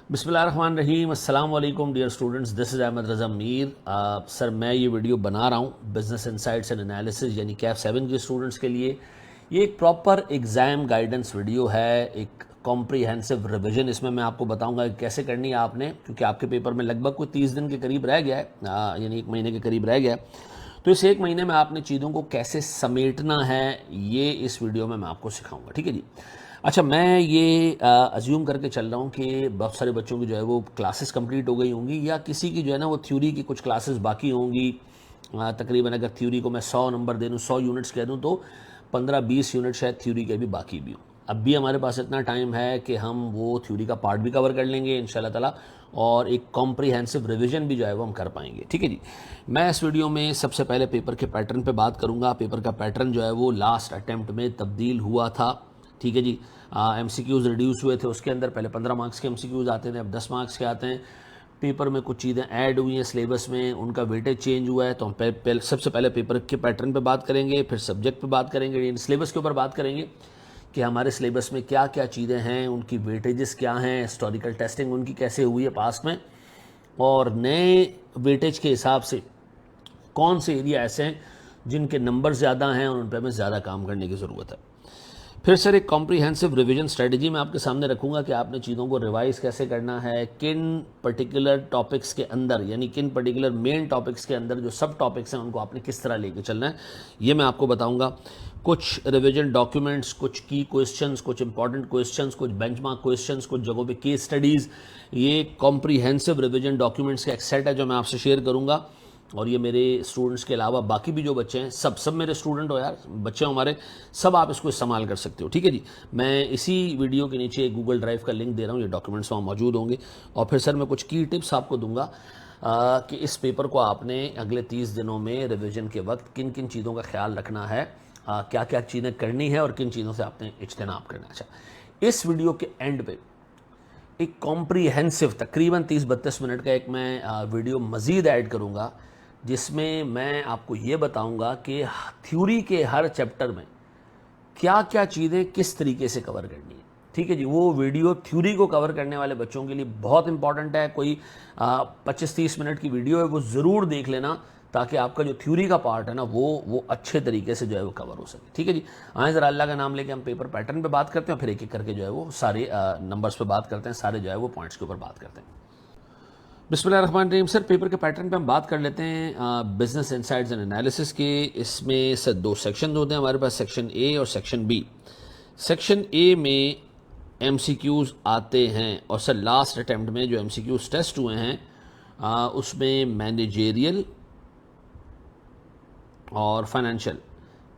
बिस्मिल्लाहिर्रहमानिर्रहीम। अस्सलाम वालेकुम dear students, this is Ahmed Raza Mir. Sir मैं ये वीडियो बना रहा हूँ बिज़नेस इनसाइट्स एंड एनालिसिस यानी कैफ 7 के स्टूडेंट्स के लिए। ये एक प्रॉपर एग्ज़ाम गाइडेंस वीडियो है, एक कॉम्प्रिहेंसिव रिवीजन। इसमें मैं आपको बताऊंगा कि कैसे करनी है आपने, क्योंकि आपके पेपर में लगभग कोई 30 दिन के करीब रह गया है, यानी 1 महीने के करीब रह गया है। तो इस 1 महीने में आपने चीज़ों को कैसे समेटना है ये इस वीडियो में मैं आपको सिखाऊंगा। ठीक है जी। अच्छा, मैं ये अज्यूम करके चल रहा हूँ कि बहुत सारे बच्चों की जो है वो क्लासेस कंप्लीट हो गई होंगी, या किसी की जो है ना वो थ्योरी की कुछ क्लासेस बाकी होंगी। तकरीबन अगर थ्योरी को मैं 100 नंबर दे दूँ, 100 यूनिट्स कह दूँ, तो 15-20 यूनिट शायद थ्योरी के भी बाकी भी हों। अब भी हमारे पास इतना टाइम है कि हम वो थ्योरी का पार्ट भी कवर कर लेंगे इंशाल्लाह ताला, और एक कॉम्प्रिहेंसिव रिवीजन भी जो है वो हम कर पाएंगे। ठीक है जी। मैं इस वीडियो में सबसे पहले पेपर के पैटर्न पे बात करूँगा। पेपर का पैटर्न जो है वो लास्ट अटैम्प्ट में तब्दील हुआ था। ठीक है जी। MCQs रिड्यूस हुए थे, उसके अंदर पहले 15 मार्क्स के MCQs आते थे, अब 10 मार्क्स के आते हैं। पेपर में कुछ चीज़ें ऐड हुई हैं, सिलेबस में उनका वेटेज चेंज हुआ है। तो हम सबसे पहले पेपर के पैटर्न पे बात करेंगे, फिर सब्जेक्ट पे बात करेंगे, सिलेबस के ऊपर बात करेंगे कि हमारे सिलेबस में क्या क्या चीज़ें हैं, उनकी वेटेजेस क्या हैं, हिस्टोरिकल टेस्टिंग उनकी कैसे हुई है पास्ट में, और नए वेटेज के हिसाब से कौन से एरिया ऐसे हैं जिनके नंबर ज़्यादा हैं और उन पर हमें ज़्यादा काम करने की ज़रूरत है। फिर सर एक कॉम्प्रिहेंसिव रिवीजन स्ट्रेटजी मैं आपके सामने रखूंगा कि आपने चीज़ों को रिवाइज कैसे करना है, किन पर्टिकुलर टॉपिक्स के अंदर, यानी किन पर्टिकुलर मेन टॉपिक्स के अंदर जो सब टॉपिक्स हैं उनको आपने किस तरह लेके चलना है, ये मैं आपको बताऊंगा। कुछ रिवीजन डॉक्यूमेंट्स, कुछ की क्वेश्चंस, कुछ इंपॉर्टेंट क्वेश्चंस, कुछ बेंचमार्क क्वेश्चंस, कुछ जगहों पे केस स्टडीज़, ये कॉम्प्रिहेंसिव रिवीजन डॉक्यूमेंट्स का एक सेट है जो मैं आपसे शेयर करूँगा। और ये मेरे स्टूडेंट्स के अलावा बाकी भी जो बच्चे हैं, सब मेरे स्टूडेंट हो यार, बच्चे हमारे, सब आप इसको इस्तेमाल कर सकते हो। ठीक है जी। मैं इसी वीडियो के नीचे गूगल ड्राइव का लिंक दे रहा हूँ, ये डॉक्यूमेंट्स वहाँ मौजूद होंगे। और फिर सर मैं कुछ की टिप्स आपको दूंगा कि इस पेपर को आपने अगले 30 दिनों में रिविजन के वक्त किन किन चीज़ों का ख्याल रखना है, क्या क्या चीज़ें करनी है और किन चीज़ों से आपने इज्तनाब करना है। अच्छा, इस वीडियो के एंड पे एक कॉम्प्रिहेंसिव तकरीबन 30-32 मिनट का एक मैं वीडियो मज़ीद ऐड करूँगा, जिसमें मैं आपको ये बताऊंगा कि थ्योरी के हर चैप्टर में क्या क्या चीज़ें किस तरीके से कवर करनी है। ठीक है जी। वो वीडियो थ्योरी को कवर करने वाले बच्चों के लिए बहुत इंपॉर्टेंट है। कोई 25-30 मिनट की वीडियो है, वो ज़रूर देख लेना, ताकि आपका जो थ्योरी का पार्ट है ना वो अच्छे तरीके से जो है वो कवर हो सके। ठीक है जी। आए ज़रा अल्लाह का नाम लेके हम पेपर पैटर्न पे बात करते हैं, फिर एक एक करके जो है वो सारे नंबर्स पे बात करते हैं, सारे जो है वो पॉइंट्स के ऊपर बात करते हैं। बिस्मिल्लाहिर्रहमानिर्रहीम। सर पेपर के पैटर्न पे हम बात कर लेते हैं बिजनेस इनसाइट्स एंड एनालिसिस के। इसमें सर 2 सेक्शन होते हैं हमारे पास, सेक्शन ए और सेक्शन बी। सेक्शन ए में MCQs आते हैं, और सर लास्ट अटैम्प्ट में जो MCQs टेस्ट हुए हैं उसमें मैनेजेरियल और फाइनेंशियल,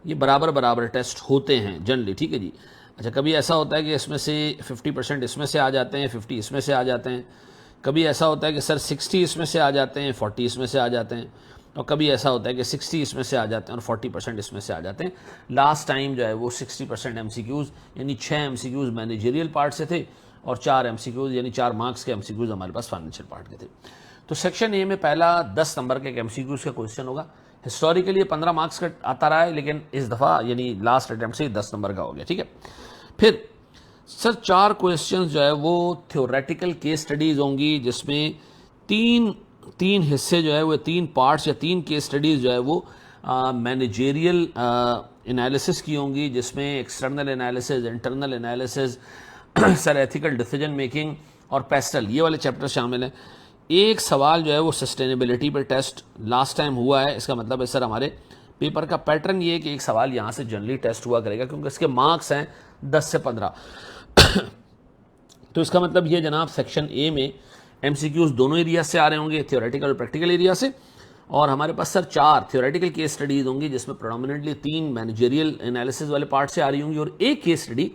ये बराबर बराबर टेस्ट होते हैं जनरली। ठीक है जी। अच्छा, कभी ऐसा होता है कि इसमें से 50% इसमें से आ जाते हैं, 50 इसमें से आ जाते हैं। कभी ऐसा होता है कि सर 60 इसमें से आ जाते हैं, 40 इसमें से आ जाते हैं। और कभी ऐसा होता है कि 60 इसमें से आ जाते हैं और 40% इसमें से आ जाते हैं। लास्ट टाइम जो है वो 60% MCQs यानी 6 MCQs मैनेजेरियल पार्ट से थे, और 4 MCQs यानी 4 मार्क्स के MCQs हमारे पास फाइनेंशियल पार्ट के थे। तो सेक्शन ए में पहला 10 नंबर के MCQs का क्वेश्चन होगा। हिस्टोरिकली 15 मार्क्स का आता रहा है, लेकिन इस दफ़ा यानी लास्ट अटैम्प्ट से 10 नंबर का हो गया। ठीक है। फिर सर 4 क्वेश्चंस जो है वो थ्योरेटिकल केस स्टडीज़ होंगी, जिसमें तीन हिस्से जो है वो 3 पार्ट्स या 3 केस स्टडीज़ जो है वो मैनेजेरियल एनालिसिस की होंगी, जिसमें external analysis, internal analysis, sir ethical decision making और पेस्टल, ये वाले चैप्टर शामिल हैं। एक सवाल जो है वो सस्टेनेबिलिटी पर टेस्ट लास्ट टाइम हुआ है। इसका मतलब है सर हमारे पेपर का पैटर्न ये है कि एक सवाल यहाँ से जनरली टेस्ट हुआ करेगा, क्योंकि इसके मार्क्स हैं 10 से 15। तो इसका मतलब ये जनाब, सेक्शन ए में MCQs दोनों एरिया से आ रहे होंगे, थियोरेटिकल और प्रैक्टिकल एरिया से। और हमारे पास सर 4 थियोरेटिकल केस स्टडीज होंगी, जिसमें प्रोडोमिनेटली 3 मैनेजेरियल एनालिसिस वाले पार्ट से आ रही होंगी, और एक केस स्टडी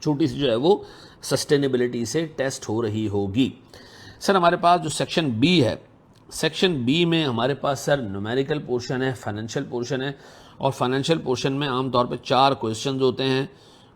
छोटी सी जो है वो सस्टेनेबिलिटी से टेस्ट हो रही होगी। सर हमारे पास जो सेक्शन बी है, सेक्शन बी में हमारे पास सर न्यूमेरिकल पोर्शन है, फाइनेंशियल पोर्शन है, और फाइनेंशियल पोर्शन में आमतौर पे 4 क्वेश्चंस होते हैं,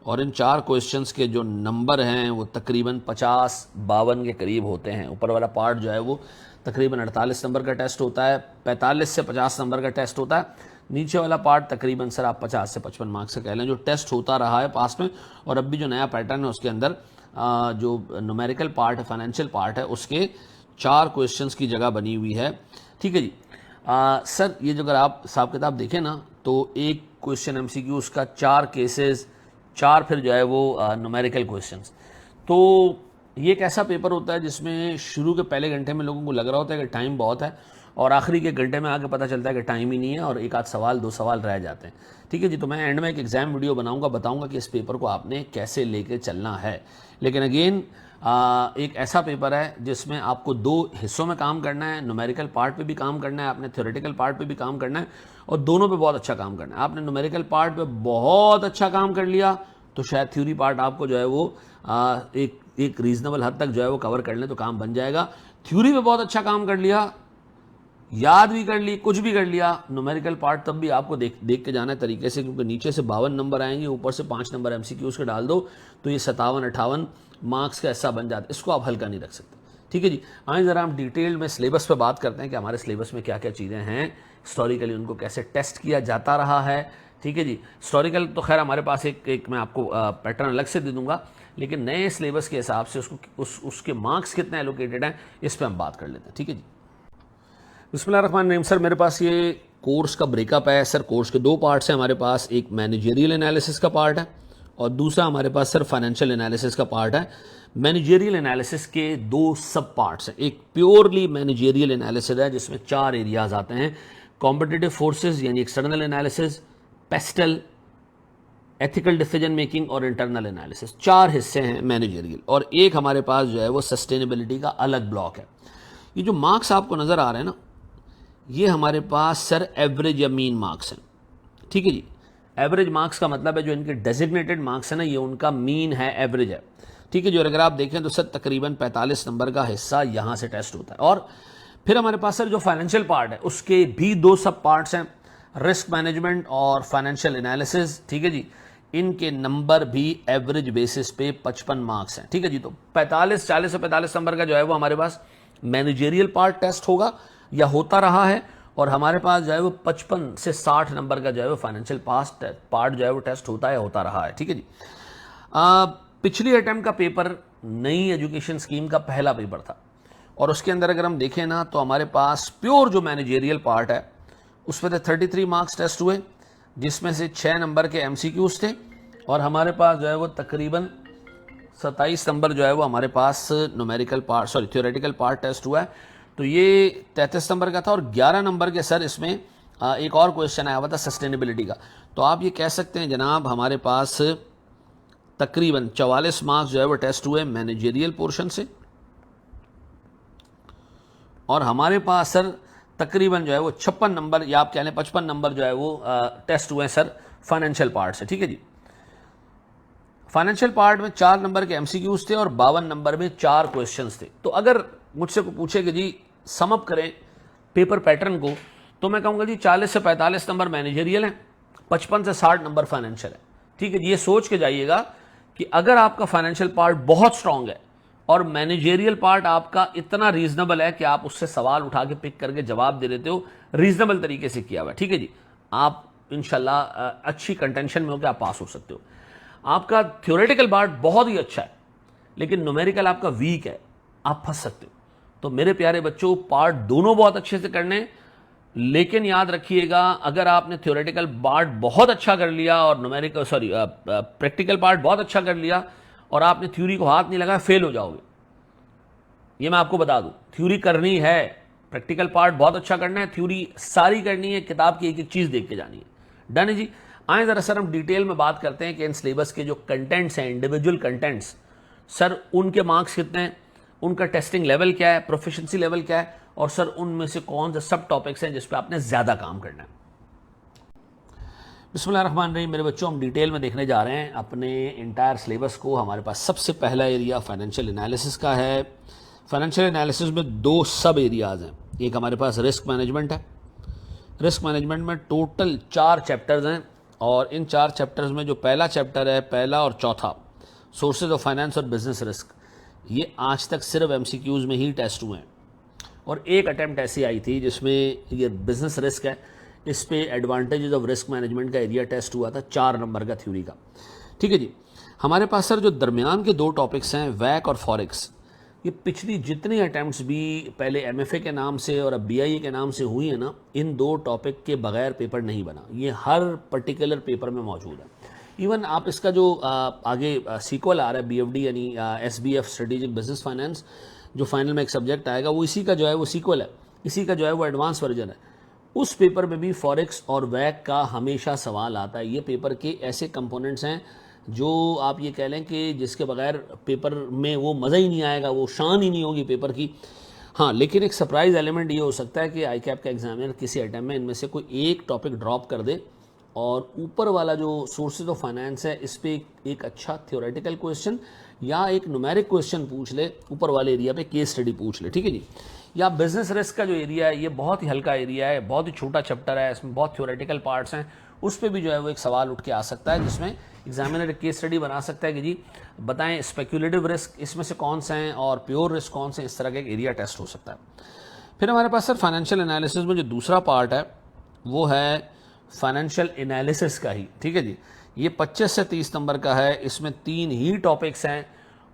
और इन 4 क्वेश्चंस के जो नंबर हैं वो तकरीबन 50-52 के करीब होते हैं। ऊपर वाला पार्ट जो है वो तकरीबन 48 नंबर का टेस्ट होता है, 45 से 50 नंबर का टेस्ट होता है। नीचे वाला पार्ट तकरीबन सर आप 50 से 55 मार्क्स से कह लें, जो टेस्ट होता रहा है पास में, और अब भी जो नया पैटर्न है उसके अंदर जो न्यूमेरिकल पार्ट है, फाइनेंशियल पार्ट है, उसके 4 क्वेश्चंस की जगह बनी हुई है। ठीक है जी। सर ये जो अगर आप हिसाब किताब देखें ना तो एक क्वेश्चन एमसीक्यू उसका 4 केसेस, 4 फिर जो है वो न्यूमेरिकल क्वेश्चंस। तो ये एक ऐसा पेपर होता है जिसमें शुरू के पहले घंटे में लोगों को लग रहा होता है कि टाइम बहुत है और आखिरी के घंटे में आके पता चलता है कि टाइम ही नहीं है और एक आध सवाल 2 सवाल रह जाते हैं। ठीक है जी। तो मैं एंड में एक एग्जाम वीडियो बनाऊंगा, बताऊंगा कि इस पेपर को आपने कैसे लेके चलना है। लेकिन अगेन एक ऐसा पेपर है जिसमें आपको 2 हिस्सों में काम करना है, न्यूमेरिकल पार्ट पे भी काम करना है, आपने थ्योरेटिकल पार्ट पे भी काम करना है और दोनों पे बहुत अच्छा काम करना है। आपने न्यूमेरिकल पार्ट पे बहुत अच्छा काम कर लिया तो शायद थ्योरी पार्ट आपको जो है वो एक रीजनेबल हद तक जो है वो कवर कर लें तो काम बन जाएगा। थ्योरी पे बहुत अच्छा काम कर लिया, याद भी कर ली, कुछ भी कर लिया, न्यूमेरिकल पार्ट तब भी आपको देख के जाना है तरीके से, क्योंकि नीचे से 52 नंबर आएंगे, ऊपर से 5 नंबर एमसीक्यूज के डाल दो तो ये 57-58 मार्क्स का हिस्सा बन जाता है। इसको आप हल्का नहीं रख सकते। ठीक है जी। आइए ज़रा हम डिटेल में सिलेबस पे बात करते हैं कि हमारे सिलेबस में क्या क्या चीज़ें हैं, हिस्टोरिकली उनको कैसे टेस्ट किया जाता रहा है। ठीक है जी। हिस्टोरिकल तो खैर हमारे पास एक मैं आपको पैटर्न अलग से दे दूंगा, लेकिन नए सिलेबस के हिसाब से उसके मार्क्स कितने एलोकेटेड हैं इस पर हम बात कर लेते हैं। ठीक है जी। बिस्मिल्लाहिर्रहमानिर्रहीम। सर मेरे पास ये कोर्स का ब्रेकअप है। सर कोर्स के 2 पार्ट्स हैं हमारे पास, एक मैनेजरियल एनालिसिस का पार्ट है और दूसरा हमारे पास सर फाइनेंशियल एनालिसिस का पार्ट है। मैनेजरियल एनालिसिस के 2 सब पार्ट्स हैं। एक प्योरली मैनेजरियल एनालिसिस है जिसमें 4 एरियाज आते हैं, कॉम्पिटिटिव फोर्सेस यानी external analysis, pastel, ethical decision making और इंटरनल एनालिसिस। 4 हिस्से हैं मैनेजरियल और एक हमारे पास जो है वो सस्टेनेबिलिटी का अलग ब्लॉक है। ये जो मार्क्स आपको नज़र आ रहे हैं ना, ये हमारे पास सर एवरेज या मीन मार्क्स हैं। ठीक है जी। एवरेज मार्क्स का मतलब है जो इनके डेजिग्नेटेड मार्क्स है ना, ये उनका मीन है, एवरेज है। ठीक है जी। और अगर आप देखें तो सर तकरीबन 45 नंबर का हिस्सा यहाँ से टेस्ट होता है। और फिर हमारे पास सर जो फाइनेंशियल पार्ट है उसके भी 2 सब पार्ट्स हैं, रिस्क मैनेजमेंट और फाइनेंशियल एनालिसिस। ठीक है जी। इनके नंबर भी एवरेज बेसिस पे 55 मार्क्स हैं। ठीक है जी। तो 40 से 45 नंबर का जो है वो हमारे पास मैनेजरियल पार्ट टेस्ट होगा या होता रहा है और हमारे पास जो है वो 55 से 60 नंबर का जो है वो फाइनेंशियल पार्ट जो है वो टेस्ट होता है, होता रहा है। ठीक है जी। पिछली अटेम्प्ट का पेपर नई एजुकेशन स्कीम का पहला पेपर था और उसके अंदर अगर हम देखें ना तो हमारे पास प्योर जो मैनेजरियल पार्ट है उसमें 33 मार्क्स टेस्ट हुए, जिसमें से 6 नंबर के एमसीक्यूज थे और हमारे पास जो है वो तकरीबन 27 नंबर जो है वो हमारे पास numerical part theoretical part test हुआ है। तो ये 33 नंबर का था और 11 नंबर के सर इसमें एक और क्वेश्चन आया हुआ था सस्टेनेबिलिटी का। तो आप ये कह सकते हैं जनाब हमारे पास तकरीबन 44 मार्क्स जो है वो टेस्ट हुए मैनेजरियल पोर्शन से और हमारे पास सर तकरीबन जो है वो 56 नंबर या आप कह लें 55 नंबर जो है वो टेस्ट हुए हैं सर फाइनेंशियल पार्ट से। ठीक है जी। फाइनेंशियल पार्ट में 4 नंबर के एमसीक्यूज थे और 52 नंबर में 4 क्वेश्चंस थे। तो अगर मुझसे को पूछे कि जी सम अप करें पेपर पैटर्न को तो मैं कहूँगा जी 40 से 45 नंबर मैनेजरियल हैं, 55 से 60 नंबर फाइनेंशियल है। ठीक है जी। ये सोच के जाइएगा कि अगर आपका फाइनेंशियल पार्ट बहुत स्ट्रांग है और मैनेजरियल पार्ट आपका इतना रीजनेबल है कि आप उससे सवाल उठा के पिक करके जवाब दे देते हो, रीजनेबल तरीके से किया हुआ है। ठीक है जी। आप इंशाल्लाह अच्छी कंटेंशन में होकर आप पास हो सकते हो। आपका थ्योरेटिकल पार्ट बहुत ही अच्छा है लेकिन न्यूमेरिकल आपका वीक है, आप फंस सकते हो। तो मेरे प्यारे बच्चों पार्ट दोनों बहुत अच्छे से करने, लेकिन याद रखिएगा अगर आपने थ्योरेटिकल पार्ट बहुत अच्छा कर लिया और न्यूमेरिकल प्रैक्टिकल पार्ट बहुत अच्छा कर लिया और आपने थ्योरी को हाथ नहीं लगाया, फेल हो जाओगे। ये मैं आपको बता दूं, थ्योरी करनी है, प्रैक्टिकल पार्ट बहुत अच्छा करना है, थ्योरी सारी करनी है, किताब की एक एक चीज देख के जानी है। डन है जी। आए जरा सर हम डिटेल में बात करते हैं कि इन सिलेबस के जो कंटेंट्स हैं, इंडिविजुअल कंटेंट्स, सर उनके मार्क्स कितने हैं, उनका टेस्टिंग लेवल क्या है, प्रोफिशिएंसी लेवल क्या है और सर उनमें से कौन से सब टॉपिक्स हैं जिस पे आपने ज्यादा काम करना है। बिस्मिल्लाहिर्रहमानिर्रहीम मेरे बच्चों, हम डिटेल में देखने जा रहे हैं अपने इंटायर सिलेबस को। हमारे पास सबसे पहला एरिया फाइनेंशियल एनालिसिस का है। फाइनेंशियल एनालिसिस में 2 सब एरियाज हैं। एक हमारे पास रिस्क मैनेजमेंट है। रिस्क मैनेजमेंट में टोटल 4 चैप्टर्स हैं और इन 4 चैप्टर्स में जो पहला चैप्टर है, पहला और चौथा, सोर्सेज ऑफ फाइनेंस और बिजनेस रिस्क, ये आज तक सिर्फ एमसीक्यूज में ही टेस्ट हुए हैं और एक अटेम्प्ट ऐसी आई थी जिसमें ये बिजनेस रिस्क है, इस पे एडवांटेजेस ऑफ रिस्क मैनेजमेंट का एरिया टेस्ट हुआ था 4 नंबर का थ्योरी का। ठीक है जी। हमारे पास सर जो दरमियान के दो टॉपिक्स हैं वैक और फॉरेक्स, ये पिछली जितनी अटैम्प्ट्स भी पहले एमएफए के नाम से और अब बीआईए के नाम से हुई है ना, इन दो टॉपिक के बगैर पेपर नहीं बना। ये हर पर्टिकुलर पेपर में मौजूद है। इवन आप इसका जो आगे सीक्वल आ रहा है बीएफडी यानी एसबीएफ स्ट्रेटेजिक बिजनेस फाइनेंस, जो फाइनल में एक सब्जेक्ट आएगा, वो इसी का जो है वो सीक्वल है, इसी का जो है वो एडवांस वर्जन है। उस पेपर में भी फॉरेक्स और वैक का हमेशा सवाल आता है। ये पेपर के ऐसे कंपोनेंट्स हैं जो आप ये कह लें कि जिसके बगैर पेपर में वो मज़ा ही नहीं आएगा, वो शान ही नहीं होगी पेपर की। हाँ, लेकिन एक सरप्राइज एलिमेंट ये हो सकता है कि आई कैप का एग्जामिनर किसी अटैम्प्ट में इनमें से कोई एक टॉपिक ड्रॉप कर दे और ऊपर वाला जो सोर्सेज ऑफ फाइनेंस है इस पे एक अच्छा थ्योरेटिकल क्वेश्चन या एक न्यूमेरिक क्वेश्चन पूछ ले, ऊपर वाले एरिया पे केस स्टडी पूछ ले, ठीक है जी। या बिजनेस रिस्क का जो एरिया है ये बहुत ही हल्का एरिया है, बहुत ही छोटा चैप्टर है, इसमें बहुत थ्योरेटिकल पार्ट्स हैं, उस पर भी जो है वो एक सवाल उठ के आ सकता है जिसमें एग्जामिनर केस स्टडी बना सकता है कि जी बताएं स्पेक्यूलेटिव रिस्क इसमें से कौन से हैं और प्योर रिस्क कौन से, इस तरह का एक एरिया टेस्ट हो सकता है। फिर हमारे पास सर फाइनेंशियल एनालिसिस में जो दूसरा पार्ट है वो है फाइनेंशियल एनालिसिस का ही, ठीक है जी। ये 25 से 30 नंबर का है, इसमें 3 ही टॉपिक्स हैं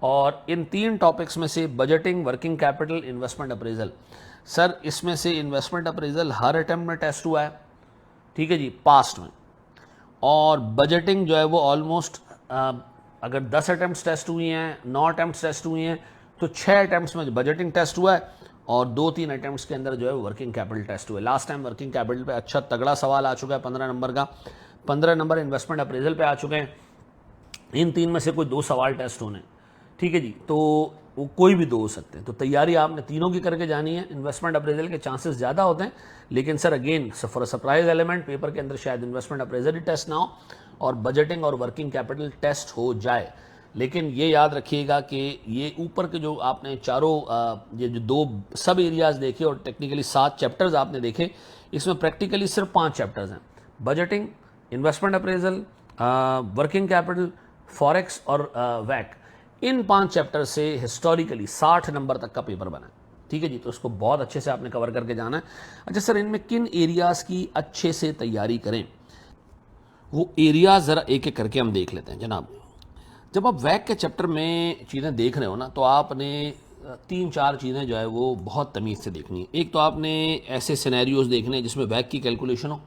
और इन 3 टॉपिक्स में से budgeting, working capital, investment appraisal. Sir इसमें से इन्वेस्टमेंट अप्रेजल हर अटेम्प्ट में टेस्ट हुआ है, ठीक है जी, पास्ट में। और बजटिंग जो है वो ऑलमोस्ट अगर 10 अटेम्प्ट टेस्ट हुई हैं, 9 अटेम्प्ट टेस्ट हुई हैं, तो 6 अटेम्प्ट में बजटिंग टेस्ट हुआ है और 2-3 अटेम्प्ट्स के अंदर जो है वर्किंग कैपिटल टेस्ट हुआ है। लास्ट टाइम वर्किंग कैपिटल पे अच्छा तगड़ा सवाल आ चुका है 15 नंबर का, 15 नंबर इन्वेस्टमेंट अप्रेजल पे आ चुके हैं। इन 3 में से कोई 2 सवाल टेस्ट होने, ठीक है जी, तो वो कोई भी 2 हो सकते हैं। तो तैयारी आपने तीनों की करके जानी है। इन्वेस्टमेंट अप्रेजल के चांसेस ज़्यादा होते हैं, लेकिन sir again for a surprise element paper के अंदर शायद इन्वेस्टमेंट अप्रेजल ही टेस्ट ना हो और बजटिंग और वर्किंग कैपिटल टेस्ट हो जाए। लेकिन ये याद रखिएगा कि ये ऊपर के जो आपने चारों ये जो 2 सब एरियाज देखे और टेक्निकली 7 चैप्टर्स आपने देखे, इसमें प्रैक्टिकली सिर्फ 5 चैप्टर्स हैं, budgeting, investment appraisal, working capital, forex और वैक। इन 5 चैप्टर से हिस्टोरिकली 60 नंबर तक का पेपर बना है, ठीक है जी। तो उसको बहुत अच्छे से आपने कवर करके जाना है। अच्छा सर, इनमें किन एरियाज की अच्छे से तैयारी करें, वो एरियाज ज़रा एक एक करके हम देख लेते हैं जनाब। जब आप वैक के चैप्टर में चीज़ें देख रहे हो ना, तो आपने 3-4 चीज़ें जो है वो बहुत तमीज़ से देखनी है। एक तो आपने ऐसे सिनेरियोज देखने हैं जिसमें वैक की कैलकुलेशन हो,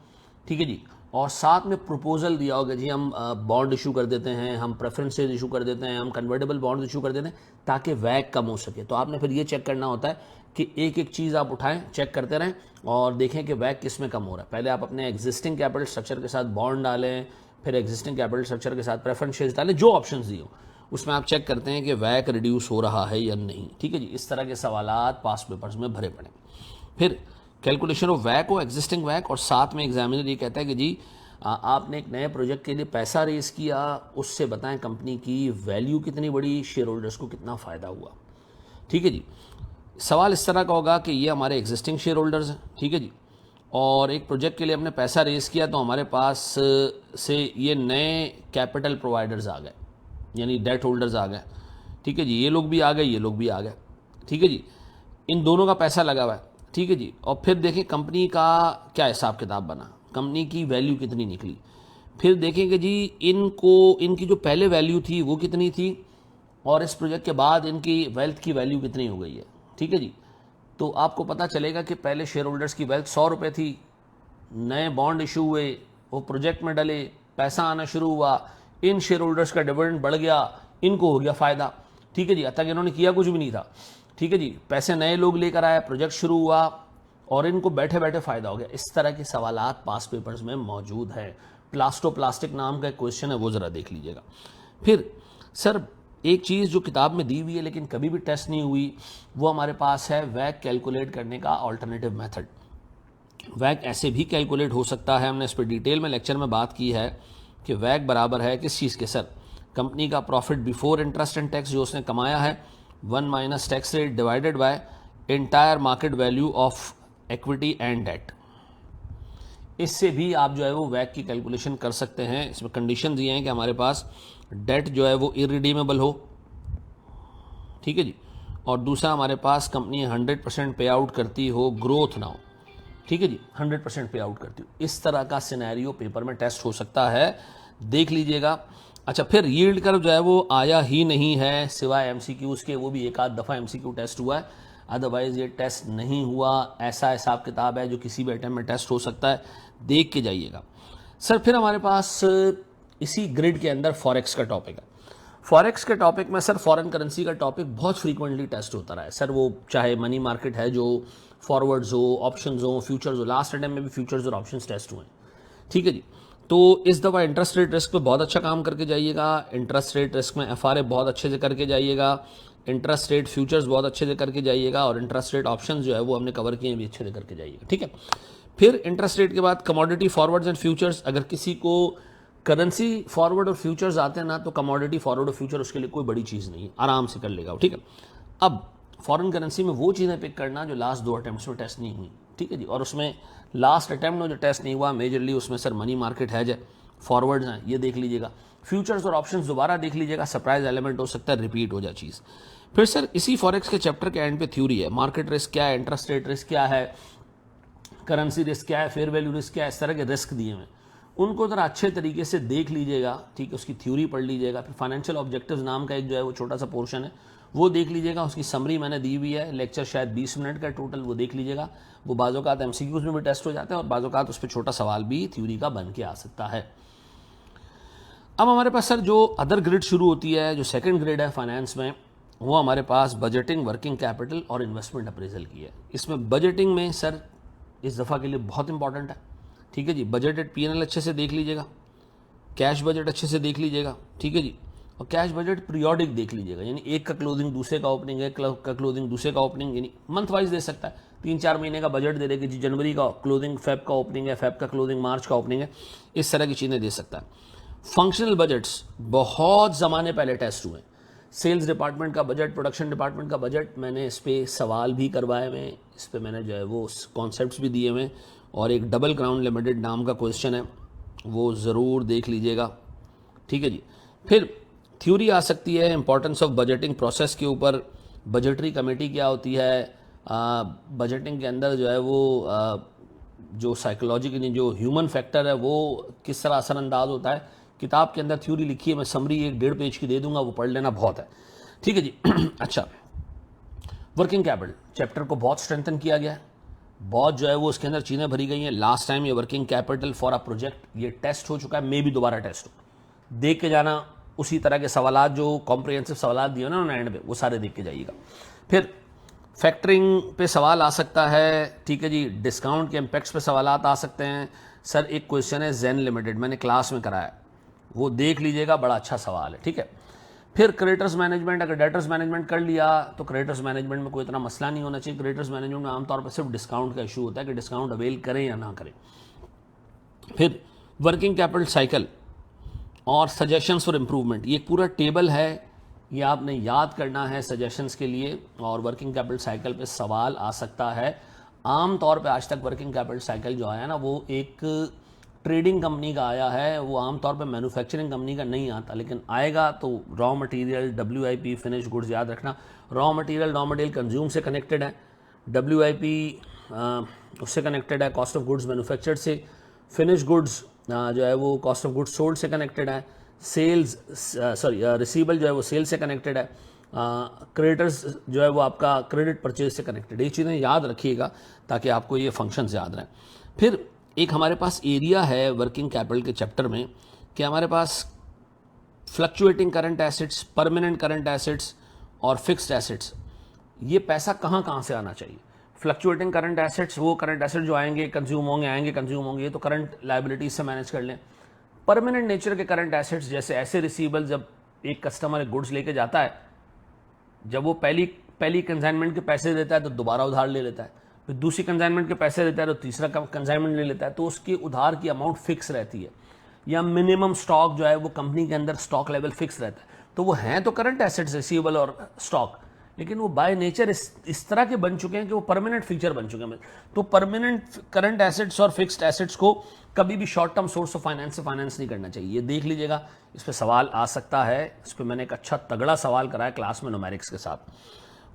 ठीक है जी, और साथ में प्रपोजल दिया होगा जी हम बॉन्ड इशू कर देते हैं, हम प्रेफरेंसेज इशू कर देते हैं, हम कन्वर्टेबल बॉन्ड इशू कर देते हैं ताकि वैक कम हो सके। तो आपने फिर ये चेक करना होता है कि एक एक चीज़ आप उठाएं, चेक करते रहें और देखें कि वैक किस में कम हो रहा है। पहले आप अपने एग्जिस्टिंग कैपिटल स्ट्रक्चर के साथ बॉन्ड डालें, फिर एग्जिस्टिंग कैपिटल स्ट्रक्चर के साथ प्रेफरेंस शेयर्स डालें, जो ऑप्शंस दिए हो उसमें आप चेक करते हैं कि वैक रिड्यूस हो रहा है या नहीं, ठीक है जी। इस तरह के सवालात पास पेपर्स में भरे पड़े। फिर कैलकुलेशन ऑफ वैक हो, एग्जिस्टिंग वैक, और साथ में एग्जामिनर ये कहता है कि जी आपने एक नए प्रोजेक्ट के लिए पैसा रेज किया, उससे बताएं कंपनी की वैल्यू कितनी बढ़ी, शेयर होल्डर्स को कितना फ़ायदा हुआ, ठीक है जी। सवाल इस तरह का होगा कि ये हमारे एग्जिस्टिंग शेयर होल्डर्स हैं, ठीक है जी, और एक प्रोजेक्ट के लिए हमने पैसा रेज किया तो हमारे पास से ये नए कैपिटल प्रोवाइडर्स आ गए, यानी डेट होल्डर्स आ गए, ठीक है जी। ये लोग भी आ गए, ये लोग भी आ गए, ठीक है जी। इन दोनों का पैसा लगा हुआ है, ठीक है जी। और फिर देखें कंपनी का क्या हिसाब किताब बना, कंपनी की वैल्यू कितनी निकली। फिर देखेंगे जी इनकी जो पहले वैल्यू थी वो कितनी थी और इस प्रोजेक्ट के बाद इनकी वेल्थ की वैल्यू कितनी हो गई है, ठीक है जी। तो आपको पता चलेगा कि पहले शेयर होल्डर्स की वेल्थ 100 रुपये थी, नए बॉन्ड इशू हुए, वो प्रोजेक्ट में डले, पैसा आना शुरू हुआ, इन शेयर होल्डर्स का डिविडेंड बढ़ गया, इनको हो गया फ़ायदा, ठीक है जी। अतः इन्होंने किया कुछ भी नहीं था, ठीक है जी, पैसे नए लोग लेकर आए, प्रोजेक्ट शुरू हुआ और इनको बैठे बैठे फ़ायदा हो गया। इस तरह के सवालात पास पेपर्स में मौजूद है। प्लास्टोप्लास्टिक नाम का एक क्वेश्चन है, वो ज़रा देख लीजिएगा। फिर सर एक चीज़ जो किताब में दी हुई है लेकिन कभी भी टेस्ट नहीं हुई, वो हमारे पास है वैक कैलकुलेट करने का ऑल्टरनेटिव मेथड। वैक ऐसे भी कैलकुलेट हो सकता है, हमने इस पर डिटेल में लेक्चर में बात की है कि वैक बराबर है किस चीज़ के सर, कंपनी का profit before interest and tax जो उसने कमाया है 1 minus tax rate divided by entire market value of equity and debt. इससे भी आप जो है वो वैक की कैलकुलेशन कर सकते हैं। इसमें कंडीशन दिए हैं कि हमारे पास डेट जो है वो इरिडीमेबल हो, ठीक है जी, और दूसरा हमारे पास कंपनी 100% पे आउट करती हो, ग्रोथ ना हो, ठीक है जी, 100% पे आउट करती हो। इस तरह का सिनेरियो पेपर में टेस्ट हो सकता है, देख लीजिएगा। अच्छा, फिर यील्ड कर्व जो है वो आया ही नहीं है सिवाय एमसीक्यूज के, वो भी एक आध दफ़ा एमसीक्यू टेस्ट हुआ है, अदरवाइज ये टेस्ट नहीं हुआ। ऐसा हिसाब किताब है जो किसी भी अटेम्प्ट में टेस्ट हो सकता है, देख के जाइएगा। सर फिर हमारे पास इसी ग्रिड के अंदर फॉरेक्स का टॉपिक है। फॉरेक्स के टॉपिक में सर फॉरेन करेंसी का टॉपिक बहुत फ्रीक्वेंटली टेस्ट होता रहा है सर, वो चाहे मनी मार्केट है जो फॉरवर्ड्स हो, ऑप्शंस हो, फ्यूचर्स हो, लास्ट अटेम्प्ट में भी फ्यूचर्स और ऑप्शंस टेस्ट हुए हैं, ठीक है जी। तो इस दफ़ा इंटरेस्ट रेट रिस्क पे बहुत अच्छा काम करके जाइएगा, इंटरेस्ट रेट रिस्क में एफआरए बहुत अच्छे से करके जाइएगा, इंटरेस्ट रेट फ्यूचर्स बहुत अच्छे से करके जाइएगा, और इंटरेस्ट रेट ऑप्शंस जो है वो हमने कवर किए भी अच्छे से करके जाइएगा, ठीक है। फिर इंटरेस्ट रेट के बाद कमोडिटी फॉरवर्ड्स एंड फ्यूचर्स। अगर किसी को करेंसी फॉरवर्ड और फ्यूचर्स आते हैं ना, तो कमोडिटी फॉरवर्ड और फ्यूचर उसके लिए कोई बड़ी चीज़ नहीं है, आराम से कर लेगा, ठीक है। अब फॉरेन करेंसी में वो चीज़ें पिक करना जो लास्ट 2 अटेम्प्ट्स में टेस्ट नहीं हुई, ठीक है जी। और उसमें लास्ट अटेम्प्ट में जो टेस्ट नहीं हुआ मेजरली उसमें सर मनी मार्केट है, जय फॉरवर्ड्स हैं, ये देख लीजिएगा। फ्यूचर्स और ऑप्शंस दोबारा देख लीजिएगा, सरप्राइज एलिमेंट हो सकता है, रिपीट हो जाए चीज़। फिर सर इसी फॉरेक्स के चैप्टर के एंड पे थ्योरी है, मार्केट रिस्क क्या है, इंटरेस्ट रेट रिस्क क्या है, करेंसी रिस्क क्या है, फेयर वैल्यू रिस्क क्या है, इस तरह के रिस्क दिए हुए, उनको ज़रा अच्छे तरीके से देख लीजिएगा, ठीक है। उसकी थ्योरी पढ़ लीजिएगा। फिर फाइनेंशियल ऑब्जेक्टिव्स नाम का एक जो है वो छोटा सा पोर्शन है, वो देख लीजिएगा। उसकी समरी मैंने दी हुई है, लेक्चर शायद 20 मिनट का टोटल, वो देख लीजिएगा। वो बाज़-औक़ात एमसीक्यूज़ में भी टेस्ट हो जाता है, और बाज़-औक़ात उस पर छोटा सवाल भी थ्योरी का बन के आ सकता है। अब हमारे पास सर जो अदर ग्रेड शुरू होती है, जो सेकंड ग्रेड है फाइनेंस में, वो हमारे पास बजटिंग, वर्किंग कैपिटल और इन्वेस्टमेंट अप्रेजल की है। इसमें बजटिंग में सर इस दफ़ा के लिए बहुत इंपॉर्टेंट है, ठीक है जी। बजटेड पीएनएल अच्छे से देख लीजिएगा, कैश बजट अच्छे से देख लीजिएगा, ठीक है जी। और कैश बजट पीरियोडिक देख लीजिएगा, यानी एक का क्लोजिंग दूसरे का ओपनिंग, एक का क्लोजिंग दूसरे का ओपनिंग, यानी मंथ वाइज दे सकता है। 3-4 महीने का बजट दे दे कि जी जनवरी का क्लोजिंग फेब का ओपनिंग है, फेब का क्लोजिंग मार्च का ओपनिंग है, इस तरह की चीज़ें दे सकता है। फंक्शनल बजट्स बहुत ज़माने पहले टेस्ट हुए, सेल्स डिपार्टमेंट का बजट, प्रोडक्शन डिपार्टमेंट का बजट, मैंने इस पर सवाल भी करवाए हुए, इस पर मैंने जो है वो कॉन्सेप्ट्स भी दिए हुए, और एक डबल क्राउन लिमिटेड नाम का क्वेश्चन है, वो ज़रूर देख लीजिएगा, ठीक है जी। फिर थ्योरी आ सकती है इंपॉर्टेंस ऑफ बजटिंग प्रोसेस के ऊपर, बजटरी कमेटी क्या होती है, बजटिंग के अंदर जो है वो जो साइकोलॉजिकली जो ह्यूमन फैक्टर है वो किस तरह असरअंदाज होता है। किताब के अंदर थ्योरी लिखी है, मैं समरी 1-1.5 पेज की दे दूंगा, वो पढ़ लेना बहुत है, ठीक है जी। अच्छा, वर्किंग कैपिटल चैप्टर को बहुत स्ट्रेंथन किया गया है, बहुत जो है वो उसके अंदर चीज़ें भरी गई हैं। लास्ट टाइम ये working capital for a project ये टेस्ट हो चुका है, मे भी दोबारा टेस्ट हो, देख के जाना। उसी तरह के सवालात जो कॉम्प्रिहेंसिव सवालात दिए ना उन्होंने एंड पे, वो सारे देख के जाइएगा। फिर फैक्टरिंग पे सवाल आ सकता है, ठीक है जी। डिस्काउंट के इम्पैक्ट्स पे सवालात आ सकते हैं। सर एक क्वेश्चन है जेन लिमिटेड, मैंने क्लास में कराया, वो देख लीजिएगा, बड़ा अच्छा सवाल है, ठीक है। फिर क्रेडिटर्स मैनेजमेंट, अगर डेटर्स मैनेजमेंट कर लिया तो क्रेडिटर्स मैनेजमेंट में कोई इतना मसला नहीं होना चाहिए। क्रेडिटर्स मैनेजमेंट में आमतौर पर सिर्फ डिस्काउंट का इशू होता है कि डिस्काउंट अवेल करें या ना करें। फिर वर्किंग कैपिटल साइकिल और सजेशंस फॉर इम्प्रूवमेंट, ये पूरा टेबल है, ये आपने याद करना है सजेशंस के लिए। और वर्किंग कैपिटल साइकिल पे सवाल आ सकता है। आम तौर पे आज तक वर्किंग कैपिटल साइकिल जो आया ना वो एक ट्रेडिंग कंपनी का आया है, वो आमतौर पे मैन्युफैक्चरिंग कंपनी का नहीं आता, लेकिन आएगा तो raw material, WIP, finish goods, याद रखना रॉ मटेरियल कंज्यूम से कनेक्टेड है, WIP उससे कनेक्टेड है, कॉस्ट ऑफ गुड्स मैन्युफैक्चर्ड से, फिनिश गुड्स जो है वो कॉस्ट ऑफ गुड्स सोल्ड से कनेक्टेड है, सेल्स रिसीवेबल जो है वो सेल से कनेक्टेड है, क्रेडिटर्स जो है वो आपका क्रेडिट परचेज से कनेक्टेड है। ये चीज़ें याद रखिएगा ताकि आपको ये फंक्शंस याद रहें। फिर एक हमारे पास एरिया है वर्किंग कैपिटल के चैप्टर में कि हमारे पास fluctuating current assets, permanent current assets और फिक्स्ड एसेट्स, ये पैसा कहाँ कहाँ से आना चाहिए। फ्लक्चुएटिंग करंट एसेट्स वो करंट एसेट जो आएंगे कंज्यूम होंगे, ये तो करंट लायबिलिटीज से मैनेज कर लें। परमानेंट नेचर के करंट एसेट्स जैसे ऐसे रिसीवेबल, जब एक कस्टमर गुड्स लेके जाता है, जब वो पहली कंसाइनमेंट के पैसे देता है तो दोबारा उधार ले लेता है, फिर दूसरी कंसाइनमेंट के पैसे देता है तो तीसरा कंसाइनमेंट ले लेता है, तो उसकी उधार की अमाउंट फिक्स रहती है, या मिनिमम स्टॉक जो है वो कंपनी के अंदर स्टॉक लेवल फिक्स रहता है। तो वो हैं तो करंट एसेट्स रिसीवेबल और स्टॉक, लेकिन वो बाय नेचर इस तरह के बन चुके हैं कि वो परमानेंट फीचर बन चुके हैं। तो परमानेंट करंट एसेट्स और फिक्स्ड एसेट्स को कभी भी short term source of finance से फाइनेंस नहीं करना चाहिए, ये देख लीजिएगा। इस पर सवाल आ सकता है, इस पर मैंने एक अच्छा तगड़ा सवाल कराया क्लास में न्यूमेरिक्स के साथ।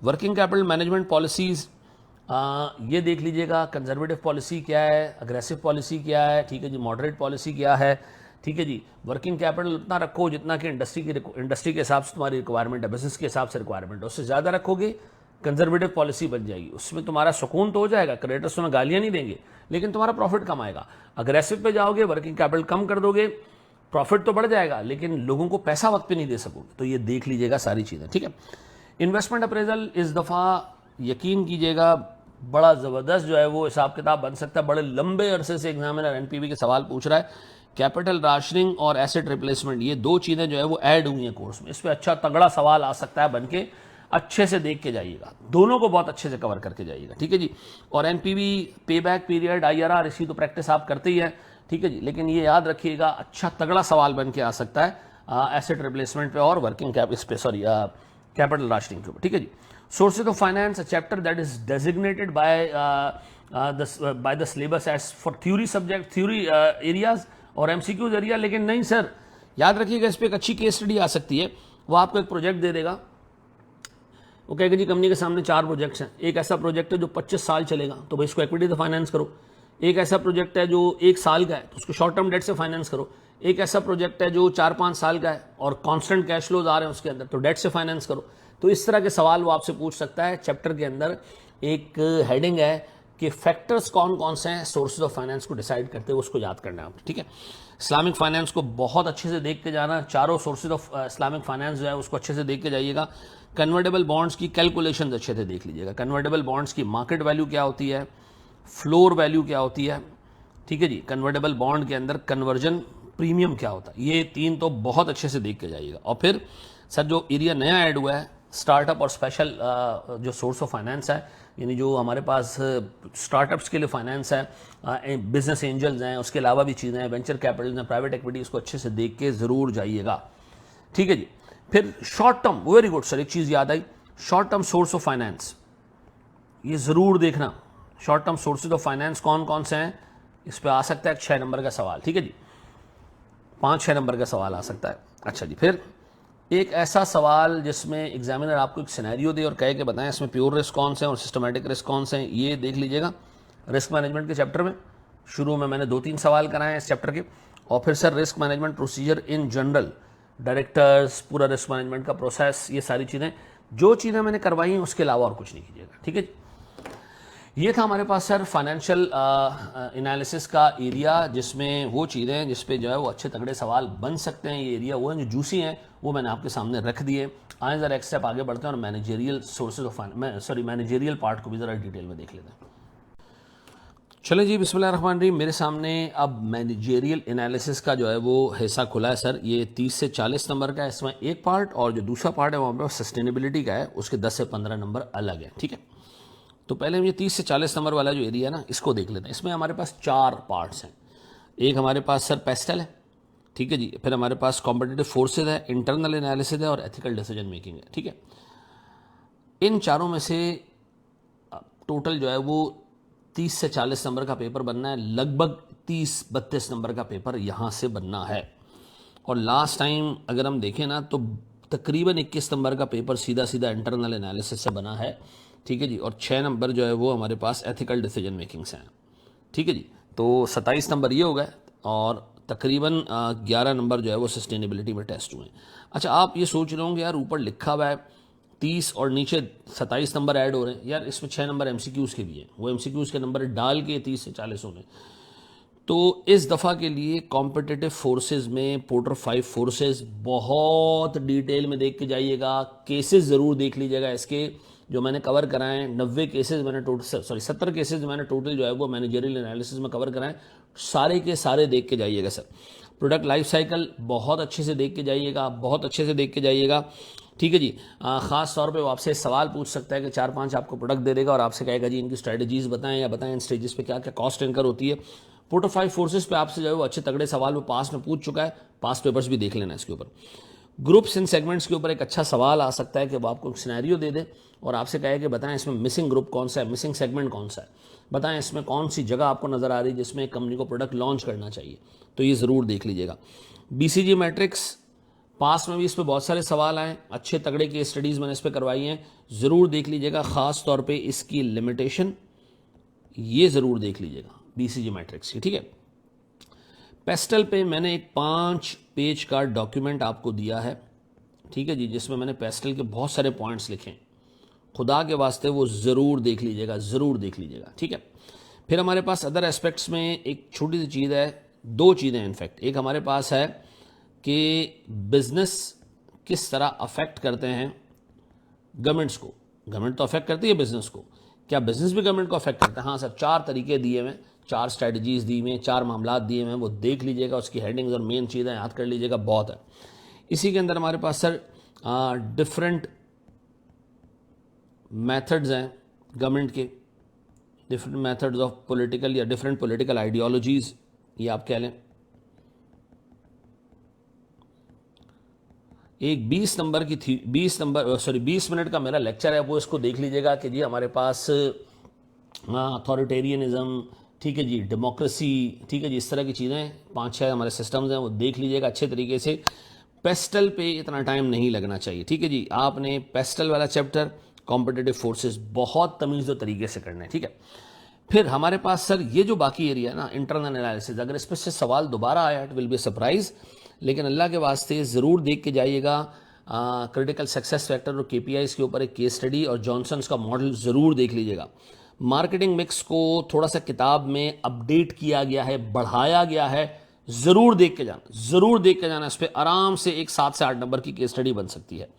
वर्किंग कैपिटल मैनेजमेंट पॉलिसीज़ ये देख लीजिएगा, कंजर्वेटिव पॉलिसी क्या है, अग्रेसिव पॉलिसी क्या है, ठीक है जी, मॉडरेट पॉलिसी क्या है, ठीक है जी। वर्किंग कैपिटल उतना रखो जितना कि इंडस्ट्री के हिसाब से तुम्हारी रिक्वायरमेंट है, बिजनेस के हिसाब से रिक्वायरमेंट है, उससे ज़्यादा रखोगे कंजर्वेटिव पॉलिसी बन जाएगी, उसमें तुम्हारा सुकून तो हो जाएगा, क्रेडिटर्स तुम्हें गालियां नहीं देंगे, लेकिन तुम्हारा प्रॉफिट कम आएगा। अग्रेसिव पे जाओगे, वर्किंग कैपिटल कम कर दोगे, प्रॉफिट तो बढ़ जाएगा लेकिन लोगों को पैसा वक्त पे नहीं दे सकोगे। तो ये देख लीजिएगा सारी चीज़ें, ठीक है। इन्वेस्टमेंट अप्रेजल इस दफ़ा यकीन कीजिएगा बड़ा ज़बरदस्त जो है वो हिसाब किताब बन सकता है। बड़े लंबे अरसे से एग्जामिनर एनपीवी के सवाल पूछ रहा है। कैपिटल राशनिंग और एसेट रिप्लेसमेंट, ये दो चीज़ें जो है वो ऐड हुई हैं कोर्स में, इस पर अच्छा तगड़ा सवाल आ सकता है बन के, अच्छे से देख के जाइएगा, दोनों को बहुत अच्छे से कवर करके जाइएगा, ठीक है जी। और एनपीवी, पे बैक पीरियड, आईआरआर, इसी तो प्रैक्टिस आप करते ही हैं, ठीक है जी। लेकिन ये याद रखिएगा अच्छा तगड़ा सवाल बन के आ सकता है एसेट रिप्लेसमेंट पे और वर्किंग कैप इस पे, सॉरी कैपिटल राशनिंग के ऊपर, ठीक है जी। Sources of finance, a chapter that is designated by the syllabus as for theory subject, theory areas और एमसीक्यूज एरिया। लेकिन नहीं सर, याद रखिएगा इस पर एक अच्छी केस स्टडी आ सकती है। वो आपको एक प्रोजेक्ट दे देगा, वो कहेगा जी कंपनी के सामने 4 प्रोजेक्ट्स हैं, एक ऐसा प्रोजेक्ट है जो 25 साल चलेगा तो भाई इसको इक्विटी से फाइनेंस करो, एक ऐसा प्रोजेक्ट है जो 1 साल का है तो उसको शॉर्ट टर्म डेट से फाइनेंस करो, एक ऐसा प्रोजेक्ट है जो 4-5 साल का है और कांस्टेंट कैश फ्लोज आ रहे हैं उसके अंदर तो डेट से फाइनेंस करो। तो इस तरह के सवाल वो आपसे पूछ सकता है। चैप्टर के अंदर एक हेडिंग है कि फैक्टर्स कौन कौन से हैं सोर्सेज ऑफ फाइनेंस को डिसाइड करते हैं, उसको याद करना है आपको, ठीक है। इस्लामिक फाइनेंस को बहुत अच्छे से देख के जाना, चारों सोर्सेज ऑफ इस्लामिक फाइनेंस जो है उसको अच्छे से देख के जाइएगा। कन्वर्टेबल बॉन्ड्स की कैलकुलेशन अच्छे से देख लीजिएगा, कन्वर्टेबल बॉन्ड्स की मार्केट वैल्यू क्या होती है, फ्लोर वैल्यू क्या होती है, ठीक है जी। कन्वर्टेबल बॉन्ड के अंदर कन्वर्जन प्रीमियम क्या होता है, ये 3 तो बहुत अच्छे से देख के जाइएगा। और फिर सर जो एरिया नया ऐड हुआ है स्टार्टअप और स्पेशल जो सोर्स ऑफ फाइनेंस है, यानी जो हमारे पास स्टार्टअप्स के लिए फाइनेंस है, बिजनेस एंजल्स हैं, उसके अलावा भी चीज़ें हैं, वेंचर कैपिटल हैं, प्राइवेट इक्विटी, इसको अच्छे से देख के ज़रूर जाइएगा, ठीक है जी। फिर short term, very good sir, एक चीज़ याद आई, short term source of finance, ये ज़रूर देखना। Short term sources of finance कौन कौन से हैं, इस पर आ सकता है 6 नंबर का सवाल, ठीक है जी, 5-6 नंबर का सवाल आ सकता है। अच्छा जी, फिर एक ऐसा सवाल जिसमें एग्जामिनर आपको एक सिनेरियो दे और कहे कि बताएं इसमें प्योर रिस्क कौन से हैं और सिस्टमैटिक रिस्क कौन से हैं, ये देख लीजिएगा। रिस्क मैनेजमेंट के चैप्टर में शुरू में मैंने 2-3 सवाल कराए हैं इस चैप्टर के, और फिर sir risk management procedure in general, directors, पूरा रिस्क मैनेजमेंट का प्रोसेस, ये सारी चीज़ें, जो चीज़ें मैंने करवाई हैं उसके अलावा और कुछ नहीं कीजिएगा, ठीक है जी। ये था हमारे पास सर फाइनेंशियल एनालिसिस का एरिया, जिसमें वो चीज़ें जिस पे जो है वो अच्छे तगड़े सवाल बन सकते हैं। ये एरिया वो हैं जो जूसी हैं, वो मैंने आपके सामने रख दिए। आए ज़रा एक स्टेप आगे बढ़ते हैं और managerial sources of managerial part को भी ज़रा डिटेल में देख लेते हैं। चलें जी, बिस्मिल्लाहिर्रहमानिर्रहीम। मेरे सामने अब मैनेजेरियल एनालिसिस का जो है वो हिस्सा खुला है सर। ये 30 से 40 नंबर का है, इसमें एक पार्ट, और जो दूसरा पार्ट है वहाँ पर सस्टेनेबिलिटी का है, उसके 10 से 15 नंबर अलग है, ठीक है। तो पहले हम ये 30 से 40 नंबर वाला जो एरिया है ना, इसको देख लेते हैं। इसमें हमारे पास 4 पार्ट्स हैं। एक हमारे पास सर पेस्टल है, ठीक है जी। फिर हमारे पास कॉम्पिटिटिव फोर्सेज है, इंटरनल एनालिसिस है और एथिकल डिसीजन मेकिंग है, ठीक है। इन चारों में से टोटल जो है वो 30 से 40 नंबर का पेपर बनना है, लगभग 30-32 नंबर का पेपर यहाँ से बनना है। और लास्ट टाइम अगर हम देखें ना तो तकरीबन 21 नंबर का पेपर सीधा सीधा इंटरनल एनालिसिस से बना है, ठीक है जी। और 6 नंबर जो है वो हमारे पास एथिकल डिसीजन मेकिंग से हैं, ठीक है जी। तो 27 नंबर ये हो गए और तकरीबन 11 नंबर जो है वो सस्टेनेबिलिटी में टेस्ट हुए। अच्छा, आप ये सोच रहे होंगे यार ऊपर लिखा हुआ है 30 और नीचे 27 नंबर ऐड हो रहे हैं, यार इसमें 6 नंबर एमसीक्यूज़ के भी हैं, वो एमसीक्यूज़ के नंबर डाल के 30 से 40 हो गए। तो इस दफ़ा के लिए कॉम्पिटिटिव फोर्सेस में पोर्टर 5 फोर्सेस बहुत डिटेल में देख के जाइएगा। केसेस ज़रूर देख लीजिएगा इसके जो मैंने कवर कराए हैं। 90 केसेस मैंने टोटल, सॉरी 70 केसेस मैंने टोटल जो है वो मैनेजरियल एनालिसिस में कवर कराए, सारे के सारे देख के जाइएगा सर। प्रोडक्ट लाइफ साइकिल बहुत अच्छे से देख के जाइएगा, बहुत अच्छे से देख के जाइएगा, ठीक है जी। ख़ास तौर पे वो आपसे सवाल पूछ सकता है कि 4-5 आपको प्रोडक्ट दे देगा और आपसे कहेगा जी इनकी स्ट्रेटजीज़ बताएं या बताएं इन स्टेजेस पे क्या क्या कॉस्ट इनकर होती है। पोर्टर 5 फोर्सेस पे आपसे जो है वो अच्छे तगड़े सवाल वो पास में पूछ चुका है, पास पेपर्स भी देख लेना इसके ऊपर। ग्रुप्स एंड सेगमेंट्स के ऊपर एक अच्छा सवाल आ सकता है कि वो आपको एक सिनेरियो दे दे और आपसे कहे कि बताएं इसमें मिसिंग ग्रुप कौन सा है, मिसिंग सेगमेंट कौन सा है, बताएं इसमें कौन सी जगह आपको नज़र आ रही है जिसमें कंपनी को प्रोडक्ट लॉन्च करना चाहिए, तो ये ज़रूर देख लीजिएगा। BCG मैट्रिक्स पास में भी इस पर बहुत सारे सवाल आए, अच्छे तगड़े की स्टडीज़ मैंने इस पर करवाई हैं, ज़रूर देख लीजिएगा। ख़ास तौर पे इसकी लिमिटेशन ये ज़रूर देख लीजिएगा BCG मैट्रिक्स की, ठीक है। पेस्टल पे मैंने एक 5 पेज का डॉक्यूमेंट आपको दिया है, ठीक है जी, जिसमें मैंने पेस्टल के बहुत सारे पॉइंट्स लिखे हैं। खुदा के वास्ते वो ज़रूर देख लीजिएगा, ज़रूर देख लीजिएगा, ठीक है। फिर हमारे पास अदर एस्पेक्ट्स में एक छोटी सी चीज़ है, 2 चीज़ें इनफैक्ट। एक हमारे पास है कि बिजनेस किस तरह अफेक्ट करते हैं गवर्नमेंट्स को। गवर्नमेंट तो अफेक्ट करती है बिजनेस को, क्या बिजनेस भी गवर्नमेंट को अफेक्ट करता है? हाँ सर, 4 तरीके दिए हुए, 4 स्ट्रेटजीज दी हुई, 4 मामला दिए हुए, वो देख लीजिएगा, उसकी हेडिंग्स और मेन चीज़ें याद कर लीजिएगा, बहुत है। इसी के अंदर हमारे पास सर डिफरेंट मेथड्स हैं गवर्नमेंट के, डिफरेंट मेथड्स ऑफ पॉलिटिकल या डिफरेंट पॉलिटिकल आइडियोलॉजीज, ये आप कह लें। एक 20 नंबर की थी, 20 मिनट का मेरा लेक्चर है, वो इसको देख लीजिएगा कि जी हमारे पास अथॉरिटेरियनिज्म, ठीक है जी, डेमोक्रेसी, ठीक है जी, इस तरह की चीज़ें 5-6 हमारे सिस्टम्स हैं, वो देख लीजिएगा अच्छे तरीके से। पेस्टल पे इतना टाइम नहीं लगना चाहिए, ठीक है जी। आपने पेस्टल वाला चैप्टर, कॉम्पिटिटिव फोर्सेस, बहुत तमीज़ और तरीके से करना है, ठीक है। फिर हमारे पास सर ये जो बाकी एरिया है ना, इंटरनल एनालिसिस, अगर इस पर से सवाल दोबारा आया इट विल बी सरप्राइज, लेकिन अल्लाह के वास्ते ज़रूर देख के जाइएगा। क्रिटिकल सक्सेस फैक्टर और KPIs के ऊपर एक केस स्टडी और जॉनसन्स का मॉडल ज़रूर देख लीजिएगा। मार्केटिंग मिक्स को थोड़ा सा किताब में अपडेट किया गया है, बढ़ाया गया है, ज़रूर देख के जाना, ज़रूर देख के जाना। इस पर आराम से एक 7 से 8 नंबर की केस स्टडी बन सकती है,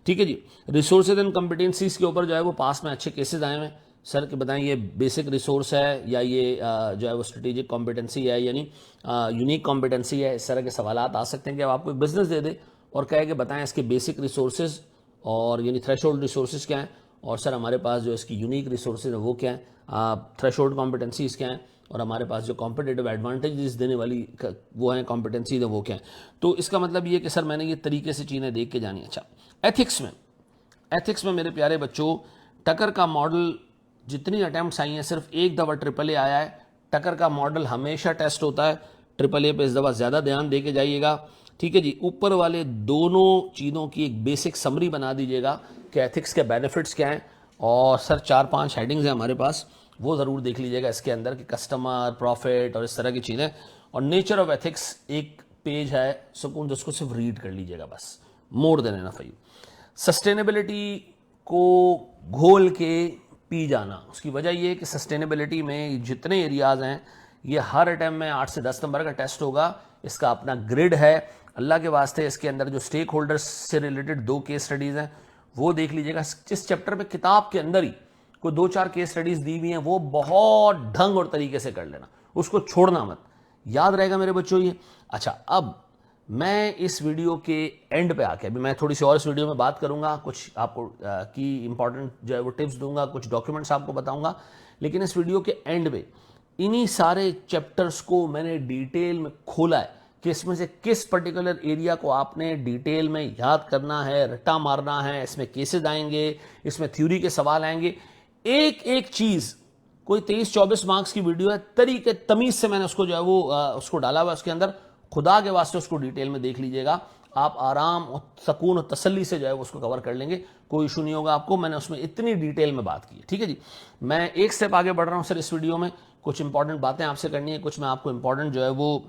ठीक है जी। रिसोर्सेज एंड कॉम्पिटेंसीज के ऊपर जो है वो पास में अच्छे केसेस आए हैं सर, कि बताएं ये बेसिक रिसोर्स है या ये जो है वो स्ट्रेटेजिक कॉम्पिटेंसी है, यानी यूनिक कॉम्पिटेंसी है। इस तरह के सवाल आ सकते हैं कि अब आपको एक बिजनेस दे दे और कहे कि बताएं इसके बेसिक रिसोर्सेज और यानी थ्रेशोल्ड रिसोर्सेज क्या हैं, और सर हमारे पास जो इसकी यूनिक रिसोर्सेज है वो क्या है, थ्रेशोल्ड कॉम्पिटेंसीज क्या हैं, और हमारे पास जो कॉम्पिटेटिव एडवांटेजेस देने वाली वो हैं कॉम्पिटेंसीज वो क्या है। तो इसका मतलब ये कि सर मैंने ये तरीके से चीज़ें देख के जानी। अच्छा, एथिक्स में मेरे प्यारे बच्चों, टकर का मॉडल जितनी अटैम्प्ट्स आई हैं सिर्फ एक दफ़ा AAA आया है। टकर का मॉडल हमेशा टेस्ट होता है, AAA पे इस दफ़ा ज़्यादा ध्यान दे के जाइएगा, ठीक है जी। ऊपर वाले दोनों चीज़ों की एक बेसिक समरी बना दीजिएगा कि एथिक्स के बेनिफिट्स क्या हैं, और सर 4-5 हेडिंग्स हैं हमारे पास, वो ज़रूर देख लीजिएगा इसके अंदर कि कस्टमर, प्रॉफिट और इस तरह की चीज़ें। और नेचर ऑफ एथिक्स एक पेज है, सुकून जिसको सिर्फ रीड कर लीजिएगा बस, मोर देन एनफ। सस्टेनेबिलिटी को घोल के पी जाना, उसकी वजह यह है कि सस्टेनेबिलिटी में जितने एरियाज हैं ये हर अटैम्प्ट में 8 से 10 नंबर का टेस्ट होगा, इसका अपना ग्रिड है। अल्लाह के वास्ते इसके अंदर जो स्टेक होल्डर्स से रिलेटेड 2 केस स्टडीज़ हैं वो देख लीजिएगा। जिस चैप्टर में किताब के अंदर ही कोई 2-4 केस स्टडीज़ दी हुई हैं वो बहुत ढंग और तरीके से कर लेना, उसको छोड़ना मत, याद रहेगा मेरे बच्चों ये। अच्छा, अब मैं इस वीडियो के एंड पे आके, अभी मैं थोड़ी सी और इस वीडियो में बात करूंगा, कुछ आपको की इंपॉर्टेंट जो है वो टिप्स दूंगा, कुछ डॉक्यूमेंट्स आपको बताऊंगा, लेकिन इस वीडियो के एंड में इन्हीं सारे चैप्टर्स को मैंने डिटेल में खोला है कि इसमें से किस पर्टिकुलर एरिया को आपने डिटेल में याद करना है, रट्टा मारना है। इसमें केसेस आएंगे, इसमें थ्योरी के सवाल आएंगे, एक एक चीज, कोई 23-24 मार्क्स की वीडियो है, तरीके तमीज से मैंने उसको जो है वो उसको डाला हुआ उसके अंदर। खुदा के वास्ते उसको डिटेल में देख लीजिएगा, आप आराम और सुकून और तसल्ली से जो है उसको कवर कर लेंगे, कोई इशू नहीं होगा आपको। मैंने उसमें इतनी डिटेल में बात की है, ठीक है जी। मैं एक स्टेप आगे बढ़ रहा हूं सर इस वीडियो में, कुछ इंपॉर्टेंट बातें आपसे करनी है, कुछ मैं आपको इंपॉर्टेंट जो है वो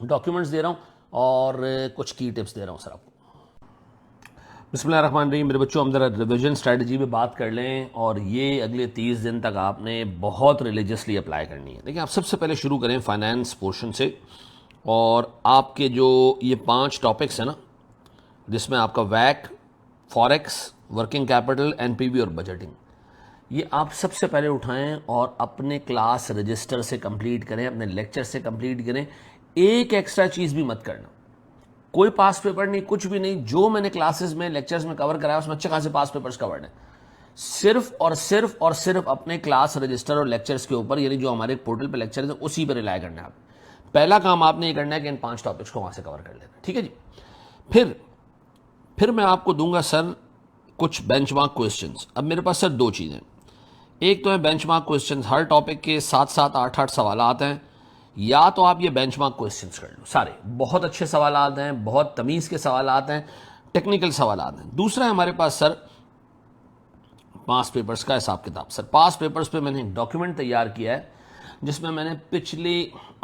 डॉक्यूमेंट्स दे रहा हूं और कुछ की टिप्स दे रहा हूं सर आपको। बिस्मिल्लाहिर्रहमानिर्रहीम। मेरे बच्चों, हम जरा रिविजन स्ट्रैटेजी पे बात कर लें, और ये अगले 30 दिन तक आपने बहुत रिलीजियसली अप्लाई करनी है। देखिए, आप सबसे पहले शुरू करें फाइनेंस पोर्शन से, और आपके जो ये 5 टॉपिक्स हैं ना, जिसमें आपका वैक, फॉरेक्स, वर्किंग कैपिटल, NPV और बजटिंग, ये आप सबसे पहले उठाएं और अपने क्लास रजिस्टर से कंप्लीट करें, अपने लेक्चर से कंप्लीट करें। एक एक्स्ट्रा चीज़ भी मत करना, कोई पास पेपर नहीं, कुछ भी नहीं। जो मैंने क्लासेस में, लेक्चर्स में कवर कराया उसमें अच्छे खासे पास पेपर्स कवर्ड हैं। सिर्फ अपने क्लास रजिस्टर और लेक्चर्स के ऊपर, यानी जो हमारे पोर्टल पे लेक्चर है उसी पर रिलाय करना है। आप पहला काम आपने ये करना है कि इन 5 टॉपिक्स को वहां से कवर कर लेना, ठीक है जी। फिर मैं आपको दूंगा सर कुछ बेंचमार्क क्वेश्चंस। अब मेरे पास सर 2 चीज़ें, एक तो है बेंचमार्क क्वेश्चंस, हर टॉपिक के 7-7, 8-8 सवाल आते हैं। या तो आप ये बेंचमार्क क्वेश्चंस कर लो, सारे बहुत अच्छे सवाल आते हैं, बहुत तमीज़ के सवाल आते हैं, टेक्निकल सवाल आते हैं। दूसरा है हमारे पास सर पास पेपर्स का हिसाब किताब। सर पास पेपर्स पे मैंने एक डॉक्यूमेंट तैयार किया है, जिसमें मैंने पिछले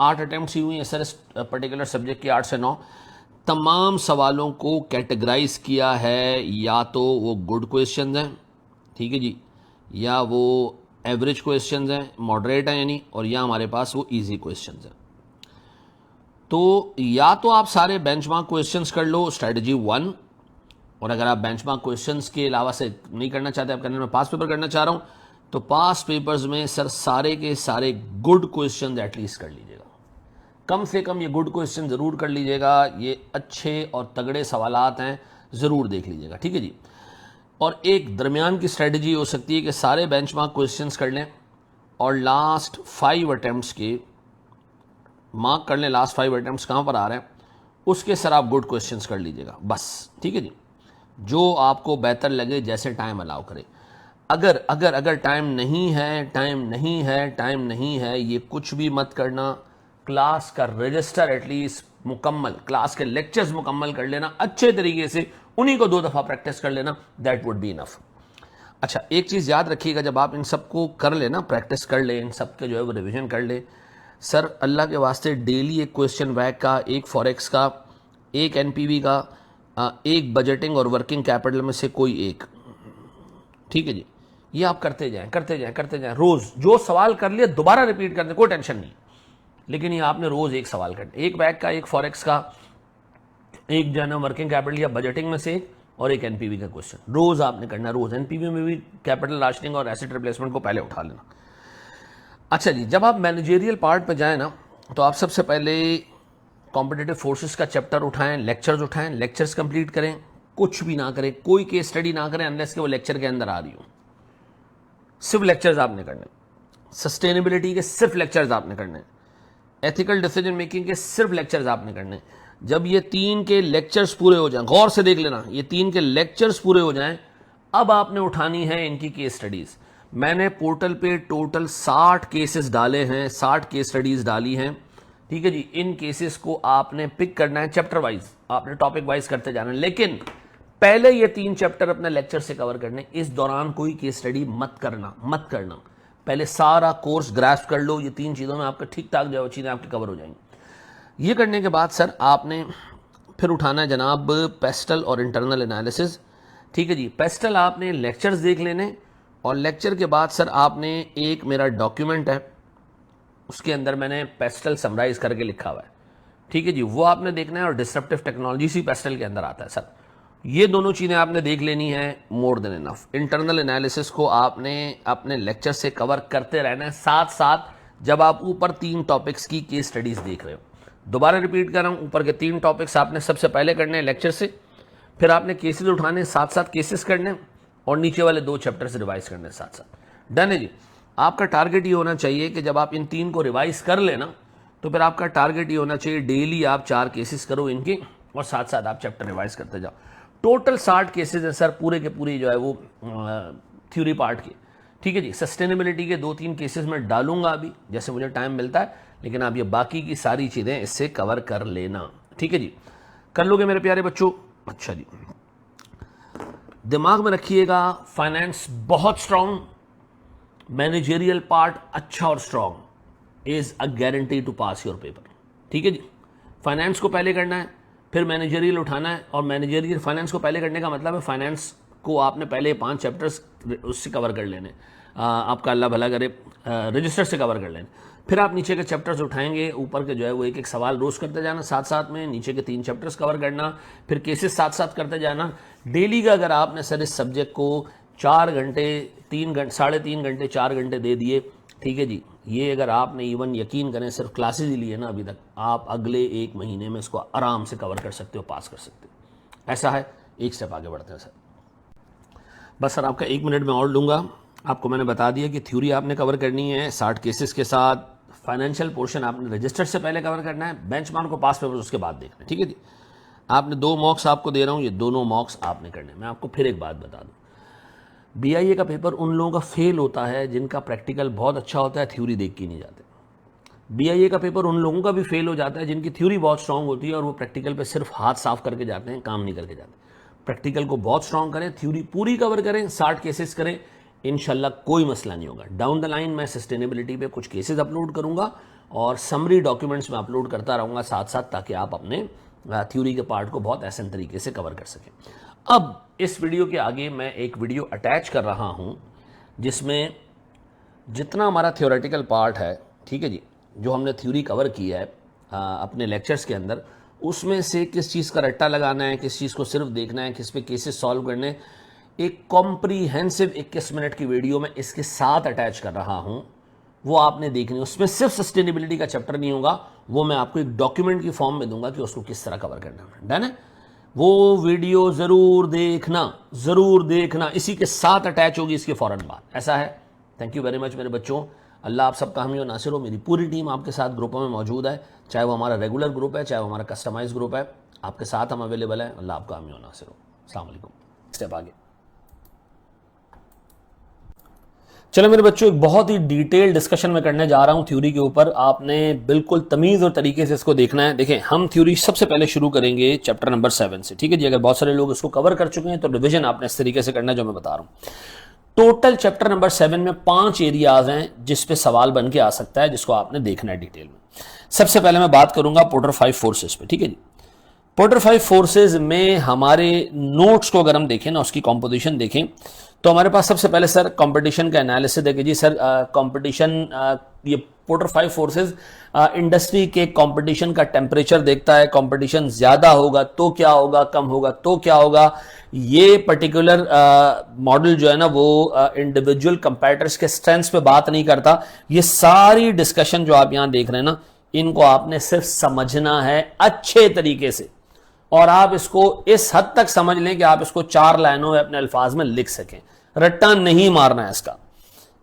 8 अटेम्प्ट ही हुई हैं सर इस पर्टिकुलर सब्जेक्ट के 8 से 9, तमाम सवालों को कैटेगराइज किया है, या तो वो गुड क्वेश्चन हैं, ठीक है जी, या वो एवरेज क्वेश्चन हैं, मॉडरेट हैं यानी, और या हमारे पास वो इजी क्वेश्चन हैं। तो या तो आप सारे बेंचमार्क क्वेश्चंस कर लो स्ट्रेटजी 1, और अगर आप बेंचमार्क क्वेश्चंस के अलावा से नहीं करना चाहते, आप करने में पास पेपर करना चाह रहा हूं, तो पास पेपर्स में सर सारे के सारे गुड क्वेश्चन एटलीस्ट कर लीजिएगा, कम से कम ये गुड क्वेश्चन जरूर कर लीजिएगा, ये अच्छे और तगड़े सवालात हैं, जरूर देख लीजिएगा, ठीक है जी। और एक दरमियान की स्ट्रेटजी हो सकती है कि सारे बेंचमार्क क्वेश्चंस कर लें और लास्ट 5 अटेम्प्ट्स के मार्क कर लें, लास्ट 5 अटेम्प्ट्स कहाँ पर आ रहे हैं उसके सर आप गुड क्वेश्चंस कर लीजिएगा बस, ठीक है जी, जो आपको बेहतर लगे, जैसे टाइम अलाउ करे। अगर अगर अगर टाइम नहीं है, ये कुछ भी मत करना, क्लास का रजिस्टर एटलीस्ट मुकम्मल, क्लास के लेक्चर्स मुकम्मल कर लेना अच्छे तरीके से, उन्हीं को 2 दफ़ा प्रैक्टिस कर लेना, दैट वुड बी इनफ। अच्छा, एक चीज़ याद रखिएगा, जब आप इन सबको कर लेना, प्रैक्टिस कर ले, इन सब के जो है वो रिविजन कर ले, सर अल्लाह के वास्ते डेली एक क्वेश्चन वैक का, एक फॉरेक्स का, एक एनपीवी का, एक बजटिंग और वर्किंग कैपिटल में से कोई एक, ठीक है जी, ये आप करते जाएं रोज। जो सवाल कर लिया दोबारा रिपीट कर दें, कोई टेंशन नहीं, लेकिन ये आपने रोज एक सवाल करना, एक बैक का, एक फॉरेक्स का, एक जो है ना वर्किंग कैपिटल या बजटिंग में से, और एक एनपीवी का क्वेश्चन रोज आपने करना, रोज। एनपीवी में भी कैपिटल राशनिंग और एसेट रिप्लेसमेंट को पहले उठा लेना। अच्छा जी, जब आप मैनेजेरियल पार्ट पे जाएं ना, तो आप सबसे पहले कॉम्पिटिटिव फोर्सेस का चैप्टर उठाएं, लेक्चर्स कंप्लीट करें, कुछ भी ना करें, कोई केस स्टडी ना करें अनलेस कि वो लेक्चर के अंदर आ रही हो, सिर्फ लेक्चर्स आपने करने, सस्टेनेबिलिटी के सिर्फ लेक्चर्स आपने करने, एथिकल डिसीजन मेकिंग के सिर्फ लेक्चर्स आपने करने। जब ये 3 के लेक्चर्स पूरे हो जाएं, गौर से देख लेना, ये 3 के लेक्चर्स पूरे हो जाएं, अब आपने उठानी है इनकी केस स्टडीज। मैंने पोर्टल पे टोटल 60 केसेस डाले हैं, 60 केस स्टडीज डाली हैं, ठीक है जी। इन केसेस को आपने पिक करना है चैप्टर वाइज, आपने टॉपिक वाइज करते जाना है, लेकिन पहले ये 3 चैप्टर अपने लेक्चर से कवर करने, इस दौरान कोई केस स्टडी मत करना, पहले सारा कोर्स ग्रास्प कर लो, ये 3 चीज़ों में आपका ठीक ठाक जो चीज़ें आपकी कवर हो जाएंगी। ये करने के बाद सर आपने फिर उठाना है जनाब पेस्टल और इंटरनल एनालिसिस, ठीक है जी। पेस्टल आपने लेक्चर्स देख लेने, और लेक्चर के बाद सर आपने एक मेरा डॉक्यूमेंट है, उसके अंदर मैंने पेस्टल समराइज करके लिखा हुआ है, ठीक है जी, वो आपने देखना है, और डिस्रप्टिव टेक्नोलॉजी सी पेस्टल के अंदर आता है सर। ये दोनों चीज़ें आपने देख लेनी है, more than enough. Internal analysis को आपने अपने लेक्चर से कवर करते रहना है, साथ साथ जब आप ऊपर 3 टॉपिक्स की केस स्टडीज देख रहे हो। दोबारा रिपीट कर रहा हूँ, ऊपर के 3 टॉपिक्स आपने सबसे पहले करने हैं लेक्चर से, फिर आपने केसेस उठाने, साथ साथ केसेस करने, और नीचे वाले 2 चैप्टर से रिवाइज करने साथ साथ। डन है जी। आपका टारगेट ये होना चाहिए कि जब आप इन 3 को रिवाइज कर लेना, तो फिर आपका टारगेट ये होना चाहिए डेली आप 4 केसेस करो इनके, और साथ साथ आप चैप्टर रिवाइज करते जाओ। टोटल 60 केसेस हैं सर, पूरे के पूरे जो है वो थ्योरी पार्ट के, ठीक है जी। सस्टेनेबिलिटी के 2-3 केसेस में डालूंगा अभी, जैसे मुझे टाइम मिलता है, लेकिन आप ये बाकी की सारी चीज़ें इससे कवर कर लेना, ठीक है जी। कर लोगे मेरे प्यारे बच्चों? अच्छा जी, दिमाग में रखिएगा, फाइनेंस बहुत स्ट्रांग, मैनेजेरियल पार्ट अच्छा और strong is a guarantee to pass your paper, ठीक है जी। फाइनेंस को पहले करना है, फिर मैनेजेरियल उठाना है, और मैनेजेरियल फाइनेंस को पहले करने का मतलब है फाइनेंस को आपने पहले 5 चैप्टर्स उससे कवर कर लेने, आपका अल्लाह भला करे रजिस्टर से कवर कर लेने। फिर आप नीचे के चैप्टर्स उठाएंगे, ऊपर के जो है वो एक एक सवाल रोज करते जाना, साथ साथ में नीचे के 3 चैप्टर्स कवर करना, फिर केसेस साथ साथ करते जाना। डेली का अगर आपने सर इस सब्जेक्ट को 4 घंटे, 3 घंटे, 3.5 घंटे, 4 घंटे दे दिए, ठीक है जी, ये अगर आपने इवन यकीन करें सिर्फ क्लासेज ही लिए ना अभी तक, आप अगले 1 महीने में इसको आराम से कवर कर सकते हो, पास कर सकते हो। ऐसा है, एक स्टेप आगे बढ़ते हैं सर। बस सर आपका 1 मिनट में और लूँगा। आपको मैंने बता दिया कि थ्योरी आपने कवर करनी है 60 केसेस के साथ, फाइनेंशियल पोर्शन आपने रजिस्टर से पहले कवर करना है, बेंचमार्क को पास पेपर उसके बाद देखना है, ठीक है जी। आपने 2 मॉक्स आपको दे रहा हूँ, ये दोनों मॉक्स आपने करने। मैं आपको फिर एक बात बता दूँ, BIA का पेपर उन लोगों का फेल होता है जिनका प्रैक्टिकल बहुत अच्छा होता है, थ्योरी देख के नहीं जाते। BIA का पेपर उन लोगों का भी फेल हो जाता है जिनकी थ्योरी बहुत स्ट्रांग होती है और वो प्रैक्टिकल पे सिर्फ हाथ साफ करके जाते हैं, काम नहीं करके जाते। प्रैक्टिकल को बहुत स्ट्रांग करें, थ्योरी पूरी कवर करें, 60 केसेस करें, इंशाल्लाह कोई मसला नहीं होगा। डाउन द लाइन मैं सस्टेनेबिलिटी पे कुछ केसेस अपलोड करूंगा और समरी डॉक्यूमेंट्स में अपलोड करता रहूँगा साथ साथ, ताकि आप अपने थ्योरी के पार्ट को बहुत आसान तरीके से कवर कर सकें। अब इस वीडियो के आगे मैं एक वीडियो अटैच कर रहा हूँ जिसमें जितना हमारा थ्योरेटिकल पार्ट है, ठीक है जी, जो हमने थ्योरी कवर की है अपने लेक्चर्स के अंदर, उसमें से किस चीज़ का रट्टा लगाना है, किस चीज़ को सिर्फ देखना है, किस पे केसेस सॉल्व करने, एक कॉम्प्रीहेंसिव 21 मिनट की वीडियो में इसके साथ अटैच कर रहा हूं, वो आपने देखनी है। उसमें सिर्फ सस्टेनेबिलिटी का चैप्टर नहीं होगा, वो मैं आपको एक डॉक्यूमेंट की फॉर्म में दूंगा कि उसको किस तरह कवर करना है। डन है? वो वीडियो जरूर देखना, इसी के साथ अटैच होगी इसके फौरन बाद। ऐसा है? थैंक यू वेरी मच मेरे बच्चों। अल्लाह आप सबका हामी और नासिर हो। मेरी पूरी टीम आपके साथ ग्रुपों में मौजूद है, चाहे वो हमारा रेगुलर ग्रुप है, चाहे वो हमारा कस्टमाइज ग्रुप है, आपके साथ हम अवेलेबल है। अल्लाह आपका हामी और नासिर हो। अस्सलाम वालेकुम। स्टेप आगे चलो मेरे बच्चों, एक बहुत ही डिटेल डिस्कशन में करने जा रहा हूं थ्योरी के ऊपर। आपने बिल्कुल तमीज़ और तरीके से इसको देखना है। देखें, हम थ्योरी सबसे पहले शुरू करेंगे चैप्टर नंबर 7 से, ठीक है जी। अगर बहुत सारे लोग इसको कवर कर चुके हैं तो रिवीजन आपने इस तरीके से करना है जो मैं बता रहा हूं। टोटल चैप्टर नंबर 7 में 5 एरियाज हैं जिस पे सवाल बन के आ सकता है, जिसको आपने देखना है डिटेल में। सबसे पहले मैं बात करूंगा पोर्टर 5 फोर्सेस पे, ठीक है जी। पोर्टर 5 फोर्सेस में हमारे नोट्स को अगर हम देखें ना, उसकी कॉम्पोजिशन देखें, तो हमारे पास सबसे पहले सर कंपटीशन का एनालिसिस देखे जी। सर कंपटीशन, ये पोर्टर 5 फोर्सेस इंडस्ट्री के कंपटीशन का टेम्परेचर देखता है। कंपटीशन ज्यादा होगा तो क्या होगा, कम होगा तो क्या होगा। ये पर्टिकुलर मॉडल जो है ना, वो इंडिविजुअल कंपैरेटर्स के स्ट्रेंथ्स पे बात नहीं करता। ये सारी डिस्कशन जो आप यहां देख रहे हैं ना, इनको आपने सिर्फ समझना है अच्छे तरीके से, और आप इसको इस हद तक समझ लें कि आप इसको 4 लाइनों में अपने अल्फाज में लिख सकें। रट्टा नहीं मारना है इसका,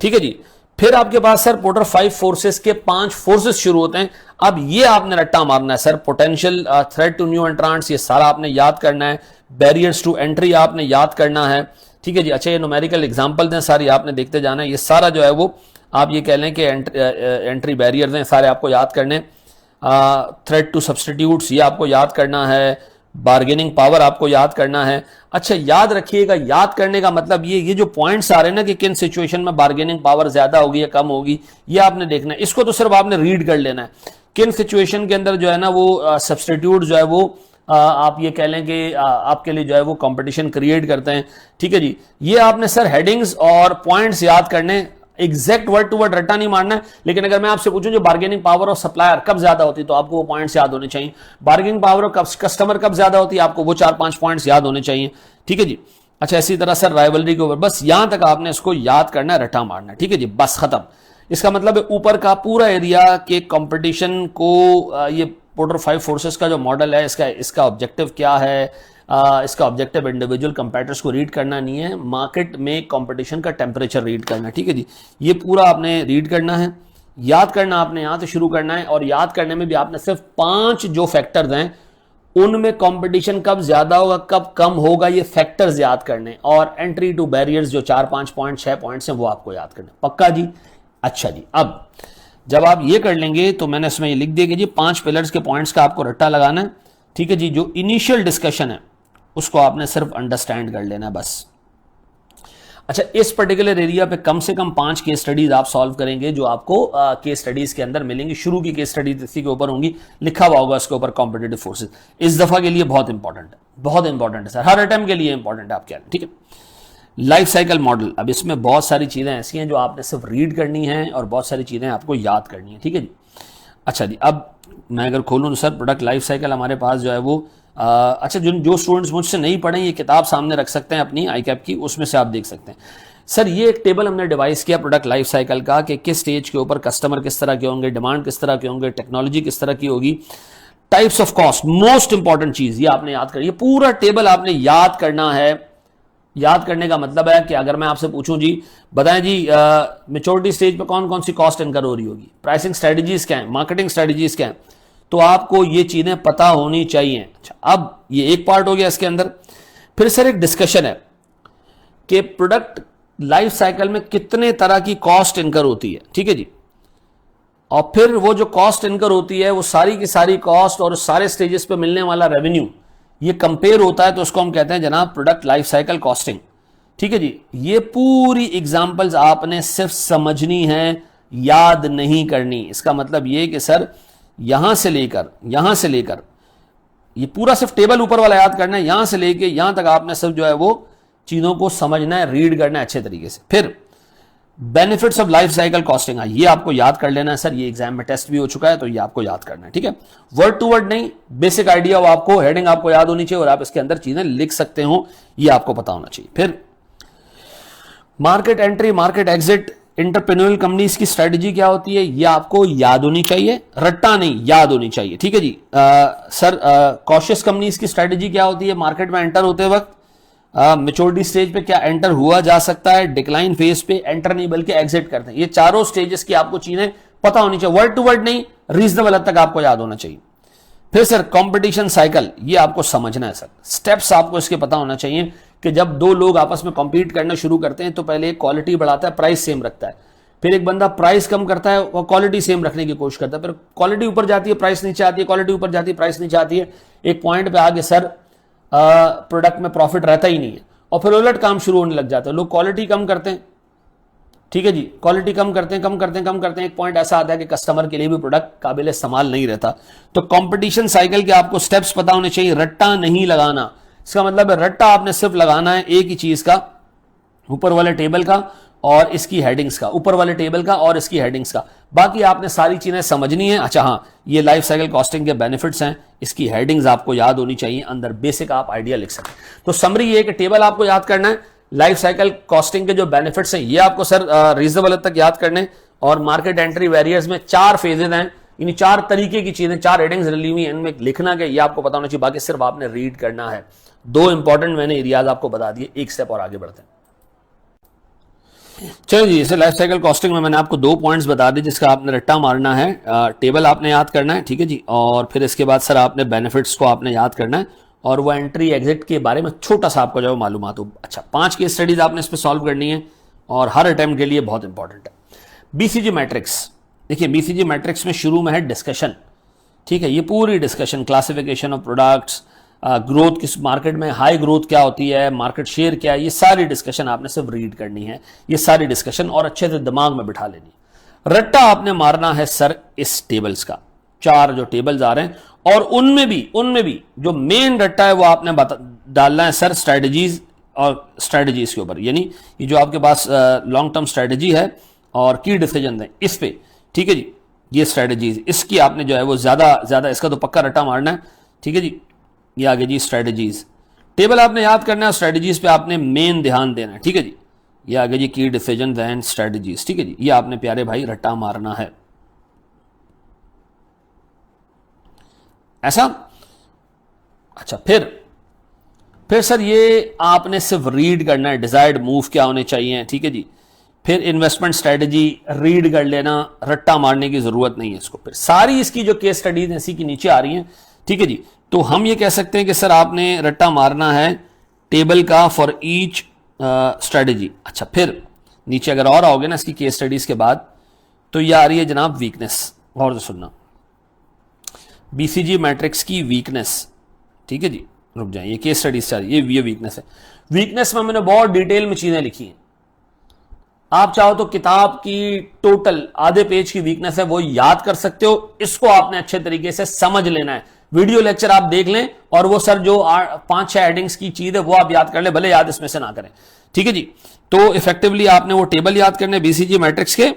ठीक है जी। फिर आपके पास सर पोर्टर 5 फोर्सेस के 5 फोर्सेस शुरू होते हैं। अब ये आपने रट्टा मारना है sir. Potential threat to new entrants, ये सारा आपने याद करना है। बैरियर्स टू एंट्री आपने याद करना है, ठीक है जी। अच्छा, ये न्यूमेरिकल एग्जांपल दें, सारी आपने देखते जाना है। ये सारा जो है वो आप ये कह लें कि एंट्री बैरियर्स हैं, सारे आपको याद करने। थ्रेट टू सब्सटीट्यूट्स, ये आपको याद करना है। बार्गेनिंग पावर आपको याद करना है। अच्छा, याद रखिएगा, याद करने का मतलब ये जो पॉइंट्स आ रहे हैं ना कि किन सिचुएशन में बार्गेनिंग पावर ज्यादा होगी या कम होगी, ये आपने देखना है। इसको तो सिर्फ आपने रीड कर लेना है। किन सिचुएशन के अंदर जो है ना वो सब्सटीट्यूट जो है वो आप ये कह लें कि आपके लिए जो है वो कंपटीशन क्रिएट करते हैं, ठीक है जी। ये आपने सर हेडिंग्स और पॉइंट्स याद करने, एग्जैक्ट वर्ड टू वर्ड रट्टा नहीं मारना है। लेकिन अगर मैं आपसे पूछूं जो बार्गेनिंग पावर ऑफ सप्लायर कब ज्यादा होती है, तो आपको वो पॉइंट्स याद होने चाहिए। बार्गेनिंग पावर ऑफ कस्टमर कब ज्यादा होती है, आपको वो 4-5 पॉइंट्स याद होने चाहिए, ठीक है जी। अच्छा, इसी तरह सर राइवलरी के ऊपर, बस यहां तक आपने इसको याद करना है, रट्टा मारना है, ठीक है जी, बस खत्म। इसका मतलब है ऊपर का पूरा एरिया के कंपटीशन को, ये पोर्टर 5 फोर्सेस का जो मॉडल है, इसका ऑब्जेक्टिव क्या है, इसका ऑब्जेक्टिव इंडिविजुअल कंपैरेटर्स को रीड करना नहीं है, मार्केट में कंपटीशन का टेम्परेचर रीड करना है, ठीक है जी। ये पूरा आपने रीड करना है, याद करना आपने यहां से शुरू करना है। और याद करने में भी आपने सिर्फ 5 जो फैक्टर्स हैं, उनमें कंपटीशन कब ज्यादा होगा कब कम होगा, ये फैक्टर्स याद करने। और एंट्री टू बैरियर्स जो 4-5 पॉइंट 6 पॉइंट्स हैं, वो आपको याद करना। पक्का जी? अच्छा जी। अब जब आप ये कर लेंगे तो मैंने इसमें ये लिख दिया कि जी 5 पिलर्स के पॉइंट्स का आपको रट्टा लगाना है, ठीक है जी। जो इनिशियल डिस्कशन है उसको आपने सिर्फ अंडरस्टैंड कर लेना है, बस। अच्छा, इस पर्टिकुलर एरिया पे कम से कम 5 केस स्टडीज आप सॉल्व करेंगे जो आपको केस स्टडीज के अंदर मिलेंगी। शुरू की केस स्टडीज इसी के ऊपर होंगी, लिखा हुआ होगा इसके ऊपर कॉम्पिटिटिव फोर्सेस। इस दफा के लिए बहुत इंपॉर्टेंट है, बहुत इंपॉर्टेंट है सर, हर अटेम्प्ट के लिए इंपॉर्टेंट है, आप क्या, ठीक है। लाइफ साइकिल मॉडल, अब इसमें बहुत सारी चीजें ऐसी हैं जो आपने सिर्फ रीड करनी है और बहुत सारी चीजें आपको याद करनी है, ठीक है जी। अच्छा जी, अब मैं अगर खोलूँ तो सर प्रोडक्ट लाइफ साइकिल हमारे पास जो है वो अच्छा, जो स्टूडेंट्स मुझसे नहीं पढ़े ये किताब सामने रख सकते हैं अपनी ICAP की, उसमें से आप देख सकते हैं। सर ये एक टेबल हमने डिवाइस किया प्रोडक्ट लाइफ साइकिल का कि किस स्टेज के ऊपर कस्टमर किस तरह के होंगे, डिमांड किस तरह के होंगे, टेक्नोलॉजी किस तरह की होगी, types of cost, most important चीज ये आपने याद करी। ये पूरा टेबल आपने याद करना है। याद करने का मतलब है कि अगर मैं आपसे पूछूं जी बताएं जी मैच्योरिटी स्टेज पे कौन कौन सी कॉस्ट इनकर हो रही होगी, प्राइसिंग स्ट्रेटजीज क्या है, मार्केटिंग स्ट्रेटजीज क्या है, तो आपको ये चीजें पता होनी चाहिए। अच्छा, अब ये एक पार्ट हो गया इसके अंदर। फिर सर एक डिस्कशन है कि प्रोडक्ट लाइफ साइकिल में कितने तरह की कॉस्ट इनकर होती है, ठीक है जी। और फिर वो जो कॉस्ट इनकर होती है वो सारी की सारी कॉस्ट और सारे स्टेजेस पे मिलने वाला रेवेन्यू ये कंपेयर होता है, तो उसको हम कहते हैं जनाब प्रोडक्ट लाइफ साइकिल कॉस्टिंग, ठीक है जी। ये पूरी एग्जांपल्स आपने सिर्फ समझनी है, याद नहीं करनी। इसका मतलब ये कि सर यहां से लेकर ये पूरा सिर्फ टेबल ऊपर वाला याद करना है, यहां से लेके यहां तक आपने सिर्फ जो है वो चीजों को समझना है, रीड करना है अच्छे तरीके से। फिर benefits of life cycle costing, ये आपको याद कर लेना है सर, ये एग्जाम में टेस्ट भी हो चुका है तो ये आपको याद करना है, ठीक है। वर्ड टू वर्ड नहीं, बेसिक आइडिया आपको, हेडिंग आपको याद होनी चाहिए और आप इसके अंदर चीजें लिख सकते हो, ये आपको पता होना चाहिए। फिर market entry, market exit, entrepreneurial companies की स्ट्रेटजी क्या होती है, ये आपको याद होनी चाहिए, रट्टा नहीं, याद होनी चाहिए, ठीक है जी। सर कॉशियस कंपनीज की स्ट्रेटजी क्या होती है, मार्केट में एंटर होते वक्त मेच्योरिटी स्टेज पे क्या एंटर हुआ जा सकता है, डिक्लाइन फेज पे एंटर नहीं बल्कि एग्जिट करते हैं। ये चारों स्टेजेस की आपको चीजें पता होनी चाहिए, वर्ड टू वर्ड नहीं, रीजनेबल हद तक आपको याद होना चाहिए। फिर सर कंपटीशन साइकिल, ये आपको समझना है सर, स्टेप्स आपको इसके पता होना चाहिए कि जब दो लोग आपस में कॉम्पीट करना शुरू करते हैं तो पहले क्वालिटी बढ़ाता है, प्राइस सेम रखता है, फिर एक बंदा प्राइस कम करता है और क्वालिटी सेम रखने की कोशिश करता है, फिर क्वालिटी ऊपर जाती है, प्राइस नीचे आती है, क्वालिटी ऊपर जाती है, प्राइस नीचे आती है, एक पॉइंट पे आगे सर प्रोडक्ट में प्रॉफिट रहता ही नहीं है और फिर उलट काम शुरू होने लग जाता है, लोग क्वालिटी कम करते हैं, ठीक है जी, क्वालिटी कम करते हैं, एक पॉइंट ऐसा आता है कि कस्टमर के लिए भी प्रोडक्ट काबिल इस्तेमाल नहीं रहता। तो कंपटीशन साइकिल के आपको स्टेप्स पता होने चाहिए, रट्टा नहीं लगाना। इसका मतलब है रट्टा आपने सिर्फ लगाना है एक ही चीज का, ऊपर वाले टेबल का और इसकी हेडिंग्स का, ऊपर वाले टेबल का और इसकी हेडिंग्स का, बाकी आपने सारी चीजें समझनी है। अच्छा हाँ, ये लाइफ साइकिल कॉस्टिंग के बेनिफिट्स हैं, इसकी हेडिंग्स आपको याद होनी चाहिए, अंदर बेसिक आप आइडिया लिख सकें। तो समरी ये कि टेबल आपको याद करना है, लाइफ साइकिल कॉस्टिंग के जो बेनिफिट्स हैं ये आपको सर रीजनेबल तक याद करने, और मार्केट एंट्री बैरियर्स में 4 फेजेज हैं, यानी 4 तरीके की चीजें, 4 हेडिंग्स डली हुई हैं, इनमें लिखना क्या ये आपको पता होना चाहिए, बाकी सिर्फ आपने रीड करना है। 2 इंपॉर्टेंट मैंने एरियाज आपको बता दिए, एक स्टेप और आगे बढ़ते हैं। चलो जी, इसे लाइफ साइकिल कॉस्टिंग में मैंने आपको 2 पॉइंट्स बता दिए जिसका आपने रट्टा मारना है, टेबल आपने याद करना है, ठीक है जी, और फिर इसके बाद सर आपने बेनिफिट्स को आपने याद करना है और वो एंट्री एग्जिट के बारे में छोटा सा आपको जो मालूमात हो। अच्छा, 5 केस स्टडीज आपने इस पर सॉल्व करनी है और हर अटेम्प्ट के लिए बहुत इंपॉर्टेंट है। बीसीजी मैट्रिक्स, देखिए बीसीजी मैट्रिक्स में शुरू में है डिस्कशन, ठीक है, ये पूरी discussion, classification of products, growth किस मार्केट में, हाई ग्रोथ क्या होती है, मार्केट शेयर क्या है, ये सारी डिस्कशन आपने सिर्फ रीड करनी है, ये सारी डिस्कशन और अच्छे से दिमाग में बिठा लेनी है। रट्टा आपने मारना है सर इस टेबल्स का, 4 जो टेबल्स आ रहे हैं, और उनमें भी जो मेन रट्टा है वो आपने डालना है सर स्ट्रेटजीज और स्ट्रेटजीज के ऊपर, यानी ये जो आपके पास लॉन्ग टर्म स्ट्रेटजी है और की डिसीजन है इस पे, ठीक है जी, ये स्ट्रेटजीज, इसकी आपने जो है वो ज्यादा इसका तो पक्का रट्टा मारना है, ठीक है जी। ये आगे जी स्ट्रेटजीज, टेबल आपने याद करना है, स्ट्रेटजीज पे आपने मेन ध्यान देना है, ठीक है जी। ये आगे जी की डिसीजन एंड स्ट्रेटजीज, ठीक है जी, ये आपने प्यारे भाई रट्टा मारना है ऐसा। अच्छा, फिर सर ये आपने सिर्फ रीड करना है, डिजायर्ड मूव क्या होने चाहिए, ठीक है जी। फिर इन्वेस्टमेंट स्ट्रेटजी रीड कर लेना, रट्टा मारने की जरूरत नहीं है इसको। फिर सारी इसकी जो केस स्टडीज इसी की नीचे आ रही हैं, ठीक है जी। तो हम ये कह सकते हैं कि सर आपने रट्टा मारना है टेबल का फॉर ईच स्ट्रेटजी। अच्छा, फिर नीचे अगर और आओगे ना इसकी केस स्टडीज के बाद, तो ये आ रही है जनाब वीकनेस, और सुनना, बीसीजी मैट्रिक्स की वीकनेस, ठीक है जी, रुक जाए, ये केस स्टडीज से आ रही है, ये वीकनेस है। वीकनेस में मैंने बहुत डिटेल में चीजें लिखी हैं, आप चाहो तो किताब की टोटल आधे पेज की वीकनेस है वो याद कर सकते हो, इसको आपने अच्छे तरीके से समझ लेना है। वीडियो लेक्चर आप देख लें और वो सर जो 5-6 हेडिंग्स की चीज है वो आप याद कर ले, भले याद इसमें से ना करें, ठीक है जी। तो इफेक्टिवली आपने वो टेबल याद करने बीसीजी मैट्रिक्स के,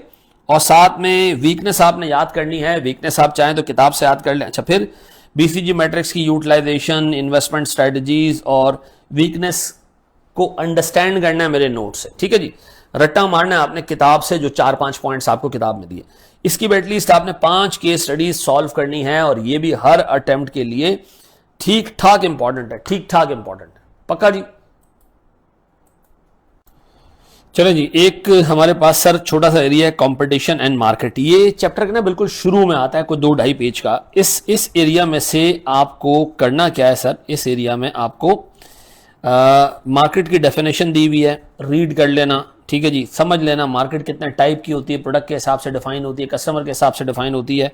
और साथ में वीकनेस आपने याद करनी है, वीकनेस आप चाहें तो किताब से याद कर लें। अच्छा, फिर बीसीजी मैट्रिक्स की यूटिलाइजेशन, इन्वेस्टमेंट स्ट्रेटजीज और वीकनेस को अंडरस्टैंड करना है मेरे नोट से, ठीक है जी। रट्टा मारना है आपने किताब से, जो 4-5 पॉइंट्स आपको किताब में दिए, इसकी एटलीस्ट आपने 5 केस स्टडीज सॉल्व करनी है, और ये भी हर अटेम्प्ट के लिए ठीक ठाक इंपॉर्टेंट है, ठीक ठाक इंपॉर्टेंट है, पक्का जी। चलो जी, एक हमारे पास सर छोटा सा एरिया है कंपटीशन एंड मार्केट, ये चैप्टर ना बिल्कुल शुरू में आता है, कोई 2-2.5 पेज का। इस एरिया में से आपको करना क्या है सर, इस एरिया में आपको मार्केट की डेफिनेशन दी हुई है, रीड कर लेना, ठीक है जी, समझ लेना मार्केट कितने टाइप की होती है, प्रोडक्ट के हिसाब से डिफाइन होती है, कस्टमर के हिसाब से डिफाइन होती है,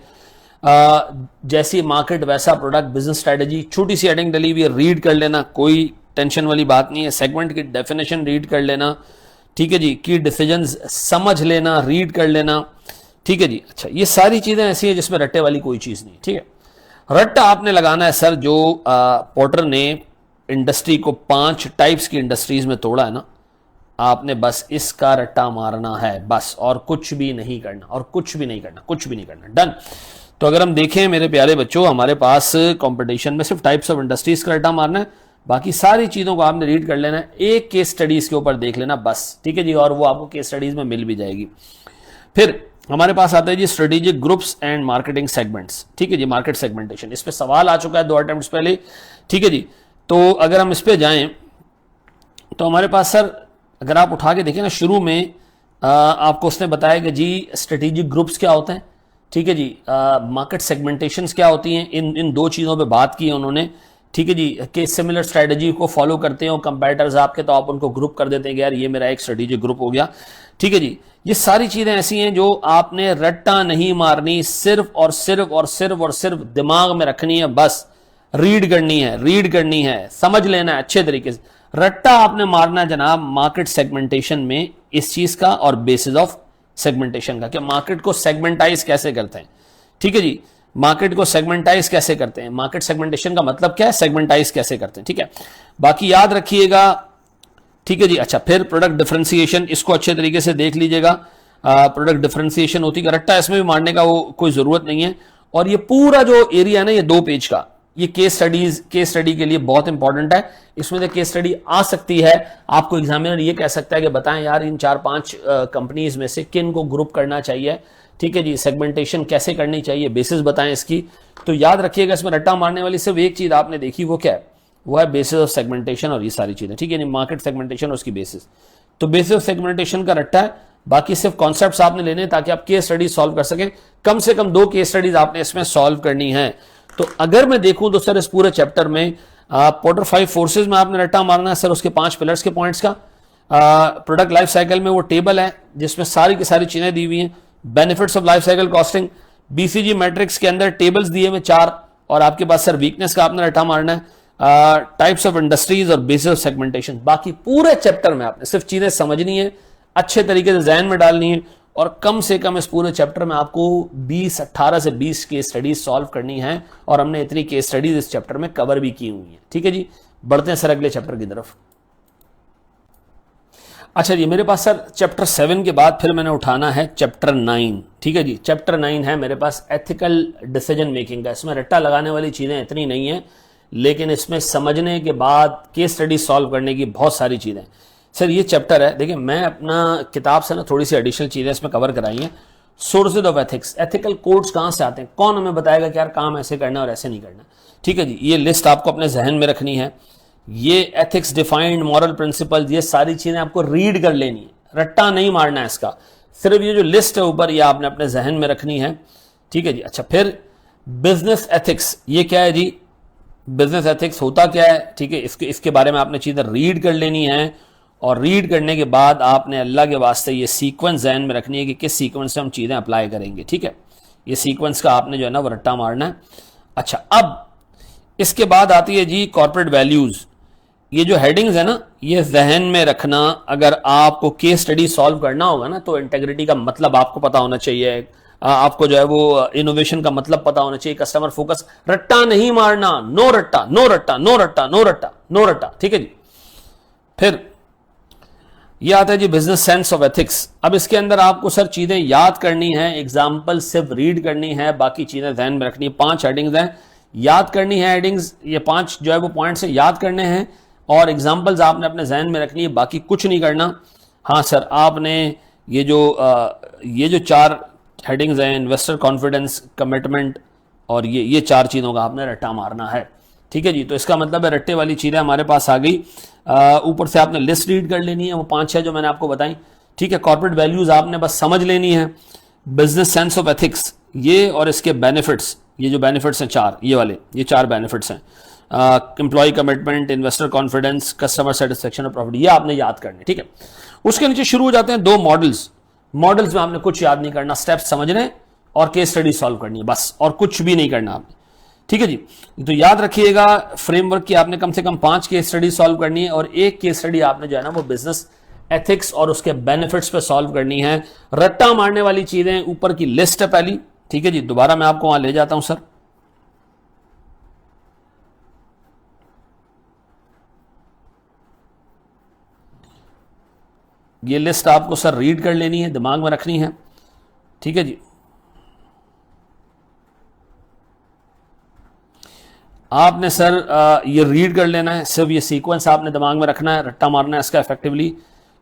जैसी मार्केट वैसा प्रोडक्ट, बिजनेस स्ट्रेटजी, छोटी सी हेडिंग डली हुई है, रीड कर लेना, कोई टेंशन वाली बात नहीं है। सेगमेंट की डेफिनेशन रीड कर लेना, ठीक है जी, की डिसीजंस समझ लेना, रीड कर लेना, ठीक है जी। अच्छा, ये सारी चीजें ऐसी है जिसमें रट्टे वाली कोई चीज नहीं, ठीक है। रट्टा आपने लगाना है सर, जो पोर्टर ने इंडस्ट्री को 5 टाइप्स की इंडस्ट्रीज में तोड़ा है ना, आपने बस इसका रट्टा मारना है बस, और कुछ भी नहीं करना, और कुछ भी नहीं करना, कुछ भी नहीं करना, डन। तो अगर हम देखें मेरे प्यारे बच्चों, हमारे पास कंपटीशन में सिर्फ टाइप्स ऑफ इंडस्ट्रीज का रट्टा मारना है, बाकी सारी चीजों को आपने रीड कर लेना है, एक केस स्टडीज के ऊपर देख लेना बस, ठीक है जी, और वो आपको केस स्टडीज में मिल भी जाएगी। फिर हमारे पास आता है जी strategic groups and marketing segments, ठीक है जी, मार्केट सेगमेंटेशन। इस पे सवाल आ चुका है 2 अटेम्प्ट्स पहले, ठीक है जी। तो अगर हम इस पे जाएं तो हमारे पास सर, अगर आप उठा के देखें ना, शुरू में आपको उसने बताया कि जी स्ट्रेटेजिक ग्रुप्स क्या होते हैं, ठीक है जी, मार्केट सेगमेंटेशंस क्या होती हैं, इन 2 चीज़ों पे बात की है उन्होंने, ठीक है जी, कि सिमिलर स्ट्रेटजी को फॉलो करते हैं कंपेटिटर्स आपके, तो आप उनको ग्रुप कर देते हैं कि यार ये मेरा एक स्ट्रेटेजिक ग्रुप हो गया, ठीक है जी। ये सारी चीज़ें ऐसी हैं जो आपने रट्टा नहीं मारनी, सिर्फ और सिर्फ और सिर्फ और सिर्फ दिमाग में रखनी है बस, रीड करनी है, रीड करनी है, समझ लेना है अच्छे तरीके से। रट्टा आपने मारना है जनाब मार्केट सेगमेंटेशन में इस चीज का, और बेसिस ऑफ सेगमेंटेशन का, कि मार्केट को सेगमेंटाइज कैसे करते हैं, ठीक है जी, मार्केट को सेगमेंटाइज कैसे करते हैं, मार्केट सेगमेंटेशन का मतलब क्या है, सेगमेंटाइज कैसे करते हैं, ठीक है। बाकी याद रखिएगा, ठीक है जी। अच्छा, फिर प्रोडक्ट डिफरेंशिएशन, इसको अच्छे तरीके से देख लीजिएगा। प्रोडक्ट डिफरेंशिएशन होती है, रट्टा इसमें भी मारने का वो कोई जरूरत नहीं है। और ये पूरा जो एरिया है ना, ये 2 पेज का, ये केस स्टडी के लिए बहुत इंपॉर्टेंट है। इसमें से केस स्टडी आ सकती है, आपको एग्जामिनर ये कह सकता है कि बताएं यार इन 4-5 कंपनीज में से किन को ग्रुप करना चाहिए, ठीक है जी, सेगमेंटेशन कैसे करनी चाहिए, बेसिस बताएं इसकी। तो याद रखिएगा, इसमें रट्टा मारने वाली सिर्फ एक चीज आपने देखी, वो क्या है, वो है बेसिस ऑफ सेगमेंटेशन, और ये सारी चीजें, ठीक है, मार्केट सेगमेंटेशन और उसकी बेसिस। तो बेसिस ऑफ सेगमेंटेशन का रट्टा है, बाकी सिर्फ कॉन्सेप्ट्स आपने लेने ताकि आप केस स्टडीज सॉल्व कर सकें। कम से कम 2 केस स्टडीज आपने इसमें सॉल्व करनी है। तो अगर मैं देखूं तो सर इस पूरे चैप्टर में पोर्टर 5 फोर्सेज में आपने रट्टा मारना है सर, उसके 5 पिलर्स के पॉइंट्स का। प्रोडक्ट लाइफ साइकिल में वो टेबल है जिसमें सारी की सारी चीजें दी हुई हैं। Benefits of life cycle costing, BCG matrix के अंदर टेबल्स दिए हुए 4, और आपके पास सर वीकनेस का आपने रट्टा मारना है, टाइप्स ऑफ इंडस्ट्रीज और बेसिस ऑफ सेगमेंटेशन। बाकी पूरे चैप्टर में आपने सिर्फ चीजें समझनी है, अच्छे तरीके से जहन में डालनी है, और कम से कम इस पूरे चैप्टर में आपको 18 से 20 केस स्टडीज सॉल्व करनी है, और हमने इतनी केस स्टडीज इस चैप्टर में कवर भी की हुई है, ठीक है जी। बढ़ते हैं सर अगले चैप्टर की तरफ। अच्छा जी, मेरे पास सर चैप्टर 7 के बाद फिर मैंने उठाना है चैप्टर 9, ठीक है जी। चैप्टर 9 है मेरे पास एथिकल डिसीजन मेकिंग का। इसमें रट्टा लगाने वाली चीजें इतनी नहीं है, लेकिन इसमें समझने के बाद केस स्टडी सॉल्व करने की बहुत सारी चीजें। सर ये चैप्टर है, देखिए मैं अपना किताब से ना थोड़ी सी एडिशनल चीजें इसमें कवर कराई हैं। Sources of ethics, ethical codes कहां से आते हैं, कौन हमें बताएगा कि यार काम ऐसे करना है और ऐसे नहीं करना, ठीक है जी। ये लिस्ट आपको अपने जहन में रखनी है। ये एथिक्स डिफाइंड मॉरल प्रिंसिपल, ये सारी चीजें आपको रीड कर लेनी है, रट्टा नहीं मारना है इसका। सिर्फ ये जो लिस्ट है ऊपर, ये आपने अपने जहन में रखनी है, ठीक है जी। अच्छा, फिर बिजनेस एथिक्स, ये क्या है जी, बिजनेस एथिक्स होता क्या है, ठीक है, इसके बारे में आपने चीजें रीड कर लेनी है, और रीड करने के बाद आपने अल्लाह के वास्ते ये सीक्वेंस जहन में रखनी है कि किस सीक्वेंस से हम चीजें अप्लाई करेंगे, ठीक है। ये सीक्वेंस का आपने जो है ना वो रट्टा मारना है। अच्छा, अब इसके बाद आती है जी कॉर्पोरेट वैल्यूज। ये जो हेडिंग्स है ना, ये जहन में रखना। अगर आपको केस स्टडी सॉल्व करना होगा ना, तो इंटेग्रिटी का मतलब आपको पता होना चाहिए, आपको जो है वो इनोवेशन का मतलब पता होना चाहिए, कस्टमर फोकस। रट्टा नहीं मारना, नो रट्टा, नो रट्टा, नो रट्टा, नो रट्टा, नो रट्टा, ठीक है जी। फिर ये आता है जी बिजनेस सेंस ऑफ एथिक्स। अब इसके अंदर आपको सर चीजें याद करनी है, एग्जाम्पल सिर्फ रीड करनी है, बाकी चीजें ध्यान में रखनी है। 5 हेडिंग्स हैं, याद करनी है हेडिंग्स, ये 5 जो है वो पॉइंट्स याद करने हैं, और एग्जाम्पल्स आपने अपने जहन में रखनी है, बाकी कुछ नहीं करना। हाँ सर, आपने ये जो 4 हेडिंग्स हैं, इन्वेस्टर कॉन्फिडेंस, कमिटमेंट, और ये 4 चीजों का आपने रट्टा मारना है, ठीक है जी। तो इसका मतलब है रट्टे वाली चीजें हमारे पास आ गई। ऊपर से आपने लिस्ट रीड कर लेनी है, वो 5-6 जो मैंने आपको बताई, ठीक है। कॉर्पोरेट वैल्यूज आपने बस समझ लेनी है। बिजनेस सेंस ऑफ एथिक्स, ये और इसके बेनिफिट्स, ये जो बेनिफिट्स हैं 4, ये वाले, ये 4 बेनिफिट्स हैं। Employ commitment, investor confidence, customer satisfaction और प्रॉफिट, ये आपने याद करने, ठीक है। उसके नीचे शुरू हो जाते हैं 2 मॉडल्स। मॉडल्स में आपने कुछ याद नहीं करना, स्टेप्स समझने और केस स्टडी सॉल्व करनी है बस, और कुछ भी नहीं करना आपने, ठीक है जी। तो याद रखिएगा फ्रेमवर्क की आपने कम से कम 5 केस स्टडी सॉल्व करनी है और एक केस स्टडी आपने जो है ना वो बिजनेस एथिक्स और उसके बेनिफिट्स पे सॉल्व करनी है। रट्टा मारने वाली चीजें ऊपर की लिस्ट है पहली, ठीक है जी। दोबारा मैं आपको वहां ले जाता हूं सर। ये लिस्ट आपको सर रीड कर लेनी है, दिमाग में रखनी है, ठीक है जी। आपने सर ये रीड कर लेना है, सिर्फ ये सीक्वेंस आपने दिमाग में रखना है, रट्टा मारना है इसका इफेक्टिवली।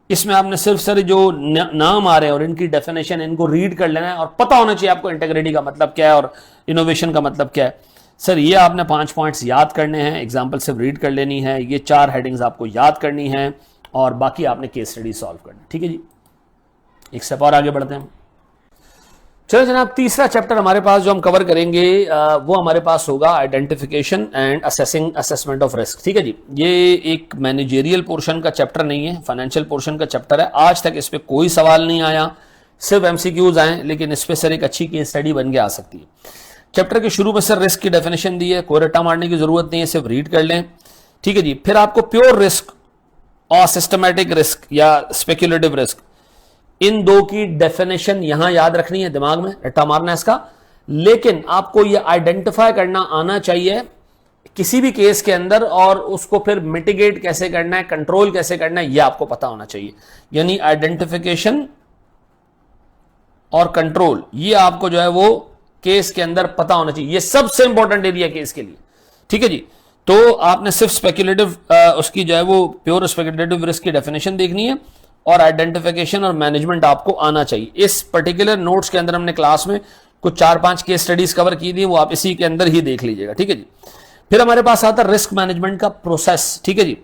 इसमें आपने सिर्फ सर जो नाम आ रहे हैं और इनकी डेफिनेशन इनको रीड कर लेना है और पता होना चाहिए आपको इंटीग्रिटी का मतलब क्या है और इनोवेशन का मतलब क्या है। सर ये आपने 5 पॉइंट्स याद करने हैं, एग्जाम्पल सिर्फ रीड कर लेनी है, ये 4 हेडिंग्स आपको याद करनी है और बाकी आपने केस स्टडी सॉल्व करना, ठीक है जी। एक स्टेप और आगे बढ़ते हैं। चलो जनाब, तीसरा चैप्टर हमारे पास जो हम कवर करेंगे वो हमारे पास होगा identification and assessment of risk, ठीक है जी। ये एक मैनेजेरियल पोर्शन का चैप्टर नहीं है, फाइनेंशियल पोर्शन का चैप्टर है। आज तक इस पे कोई सवाल नहीं आया, सिर्फ एमसीक्यूज आए, लेकिन इस पे सर एक अच्छी केस स्टडी बन के आ सकती है। चैप्टर के शुरू में सर रिस्क की डेफिनेशन दी है, कोई रट्टा मारने की जरूरत नहीं है, सिर्फ रीड कर लें, ठीक है जी। फिर आपको प्योर रिस्क और सिस्टमैटिक रिस्क या स्पेक्युलेटिव रिस्क, इन दो की डेफिनेशन यहां याद रखनी है, दिमाग में रट्टा मारना है इसका, लेकिन आपको यह आइडेंटिफाई करना आना चाहिए किसी भी केस के अंदर और उसको फिर मिटिगेट कैसे करना है, कंट्रोल कैसे करना है, यह आपको पता होना चाहिए। यानी आइडेंटिफिकेशन और कंट्रोल, ये आपको जो है वो केस के अंदर पता होना चाहिए, ये सबसे इंपॉर्टेंट एरिया केस के लिए, ठीक है जी। तो आपने सिर्फ स्पेक्युलेटिव उसकी जो है वो प्योर स्पेक्युलेटिव रिस्क की डेफिनेशन देखनी है और आइडेंटिफिकेशन और मैनेजमेंट आपको आना चाहिए। इस पर्टिकुलर नोट्स के अंदर हमने क्लास में कुछ 4-5 केस स्टडीज कवर की थी, वो आप इसी के अंदर ही देख लीजिएगा, ठीक है जी। फिर हमारे पास आता है रिस्क मैनेजमेंट का प्रोसेस, ठीक है जी।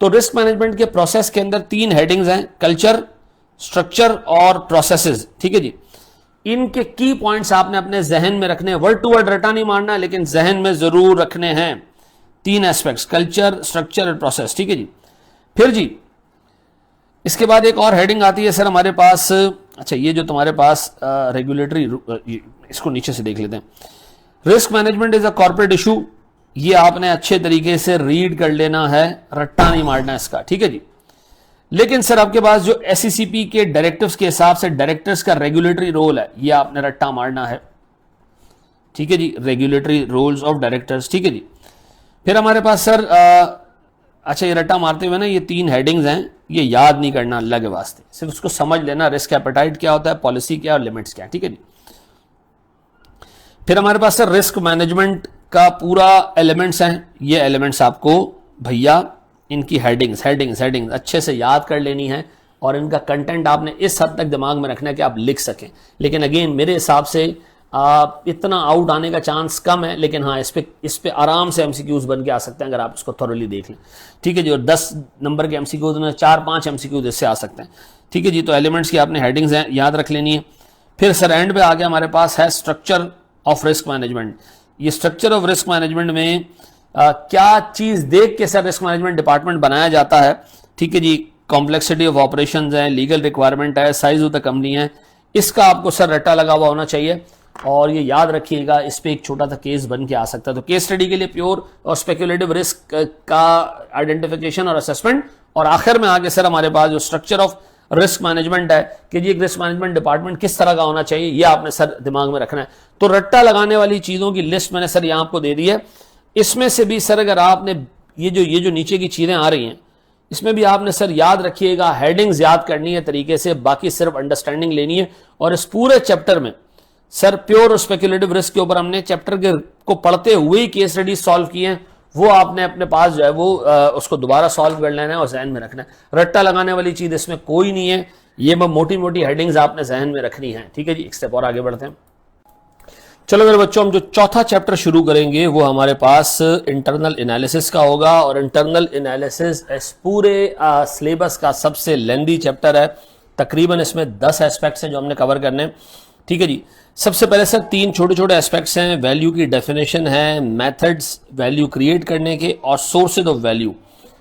तो रिस्क मैनेजमेंट के प्रोसेस के अंदर 3 हेडिंग्स हैं, कल्चर, स्ट्रक्चर और प्रोसेसेस, ठीक है जी। इनके की पॉइंट्स आपने अपने जहन में रखने हैं, वर्ड टू वर्ड रटा नहीं मारना, लेकिन जहन में जरूर रखने हैं 3 एस्पेक्ट्स, कल्चर, स्ट्रक्चर और प्रोसेस, ठीक है जी। फिर जी इसके बाद एक और हेडिंग आती है सर हमारे पास, अच्छा ये जो तुम्हारे पास रेगुलेटरी, इसको नीचे से देख लेते हैं। Risk management is a corporate issue, ये आपने अच्छे तरीके से रीड कर लेना है, रट्टा नहीं मारना इसका, ठीक है जी। लेकिन सर आपके पास जो एसईसीपी के डायरेक्टिव्स के हिसाब से डायरेक्टर्स का रेगुलेटरी रोल है, ये आपने रट्टा मारना है, ठीक है जी। रेगुलेटरी रोल्स ऑफ डायरेक्टर्स, ठीक है जी। फिर हमारे पास सर अच्छा ये रट्टा मारते हुए ना ये 3 हेडिंग्स हैं, ये याद नहीं करना अल्लाह के वास्ते, सिर्फ उसको समझ लेना, रिस्क एपेटाइट क्या होता है, पॉलिसी क्या और लिमिट्स क्या, ठीक है जी। फिर हमारे पास सर रिस्क मैनेजमेंट का पूरा एलिमेंट्स हैं, ये एलिमेंट्स आपको भैया इनकी हेडिंग्स अच्छे से याद कर लेनी है और इनका कंटेंट आपने इस हद तक दिमाग में रखना है कि आप लिख सकें। लेकिन अगेन मेरे हिसाब से इतना आउट आने का चांस कम है, लेकिन हाँ इस पे आराम से एमसीक्यूज बन के आ सकते हैं अगर आप इसको थॉरली देख लें, ठीक है जी। और 10 नंबर के एमसीक्यूज में 4-5 एमसीक्यूज इससे आ सकते हैं, ठीक है जी। तो एलिमेंट्स की आपने हेडिंग्स याद रख लेनी है। फिर सर एंड पे आगे हमारे पास है स्ट्रक्चर ऑफ रिस्क मैनेजमेंट। ये स्ट्रक्चर ऑफ रिस्क मैनेजमेंट में क्या चीज देख के सर रिस्क मैनेजमेंट डिपार्टमेंट बनाया जाता है, ठीक है जी। कॉम्प्लेक्सिटी ऑफ ऑपरेशंस है, लीगल रिक्वायरमेंट है, साइज ऑफ द कंपनी है, इसका आपको सर रट्टा लगा हुआ होना चाहिए और ये याद रखिएगा, इस पे एक छोटा सा केस बन के आ सकता है। तो केस स्टडी के लिए प्योर और स्पेक्युलेटिव रिस्क का आइडेंटिफिकेशन और असेसमेंट, और आखिर में आगे सर हमारे पास जो स्ट्रक्चर ऑफ रिस्क मैनेजमेंट है कि जी एक रिस्क मैनेजमेंट डिपार्टमेंट किस तरह का होना चाहिए, ये आपने सर दिमाग में रखना है। तो रट्टा लगाने वाली चीजों की लिस्ट मैंने सर यहां आपको दे दी है। इसमें से भी सर अगर आपने ये जो नीचे की चीजें आ रही हैं, इसमें भी आपने सर याद रखिएगा, हेडिंग्स याद करनी है तरीके से, बाकी सिर्फ अंडरस्टैंडिंग लेनी है। और इस पूरे चैप्टर में सर प्योर और स्पेक्युलेटिव रिस्क के ऊपर हमने चैप्टर के को पढ़ते हुए ही केस स्टडी सॉल्व किए हैं, वो आपने अपने पास जो है वो उसको दोबारा सॉल्व कर लेना है और जहन में रखना है। रट्टा लगाने वाली चीज इसमें कोई नहीं है, ये मोटी मोटी हेडिंग्स आपने जहन में रखनी है, ठीक है जी। एक स्टेप और आगे बढ़ते हैं। चलो मेरे बच्चों, हम जो चौथा चैप्टर शुरू करेंगे वो हमारे पास इंटरनल एनालिसिस का होगा, और इंटरनल एनालिसिस इस पूरे सिलेबस का सबसे लेंदी चैप्टर है। तकरीबन इसमें 10 एस्पेक्ट्स हैं जो हमने कवर करने, ठीक है जी। सबसे पहले सर 3 छोटे छोटे एस्पेक्ट्स हैं, वैल्यू की डेफिनेशन है, मेथड्स वैल्यू क्रिएट करने के, और सोर्सेज ऑफ वैल्यू।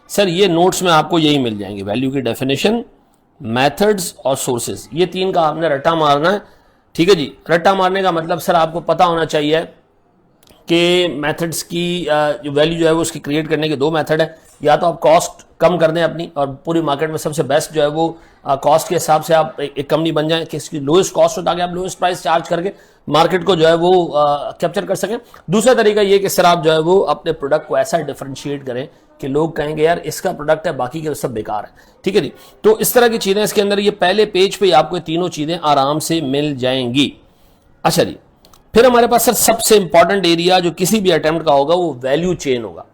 सर ये नोट्स में आपको यही मिल जाएंगे, वैल्यू की डेफिनेशन, मेथड्स और सोर्सेज, ये 3 का आपने रट्टा मारना है, ठीक है जी। रट्टा मारने का मतलब सर आपको पता होना चाहिए कि मेथड्स की जो वैल्यू जो है वो उसकी क्रिएट करने के दो मेथड है। या तो आप कॉस्ट कम कर दें अपनी, और पूरी मार्केट में सबसे बेस्ट जो है वो कॉस्ट के हिसाब से आप एक कंपनी बन जाएं कि इसकी लोएस्ट कॉस्ट हो, ताकि आप लोएस्ट प्राइस चार्ज करके मार्केट को जो है वो कैप्चर कर सकें। दूसरा तरीका ये कि सर आप जो है वो अपने प्रोडक्ट को ऐसा डिफरेंशिएट करें कि लोग कहेंगे यार इसका प्रोडक्ट है, बाकी के सब बेकार है। ठीक है जी, तो इस तरह की चीजें इसके अंदर, ये पहले पेज पे आपको तीनों चीजें आराम से मिल जाएंगी। अच्छा जी, फिर हमारे पास सर सबसे इंपॉर्टेंट एरिया जो किसी भी अटेम्प्ट का होगा वो वैल्यू चेन होगा।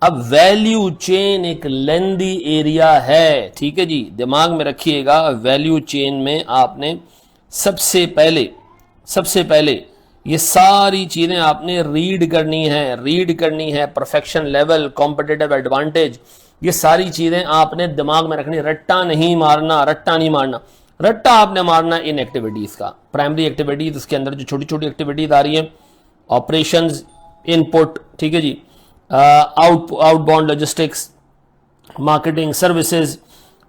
अब वैल्यू चेन एक लेंदी एरिया है, ठीक है जी, दिमाग में रखिएगा। वैल्यू चेन में आपने सबसे पहले ये सारी चीजें आपने रीड करनी है। परफेक्शन लेवल, कॉम्पिटिटिव एडवांटेज, ये सारी चीजें आपने दिमाग में रखनी। रट्टा नहीं मारना। रट्टा आपने मारना इन एक्टिविटीज का। प्राइमरी एक्टिविटीज, उसके अंदर जो छोटी छोटी एक्टिविटीज आ रही हैं, ऑपरेशंस, इनपुट, ठीक है जी, आउटबाउंड लॉजिस्टिक्स, मार्केटिंग, सर्विसेज,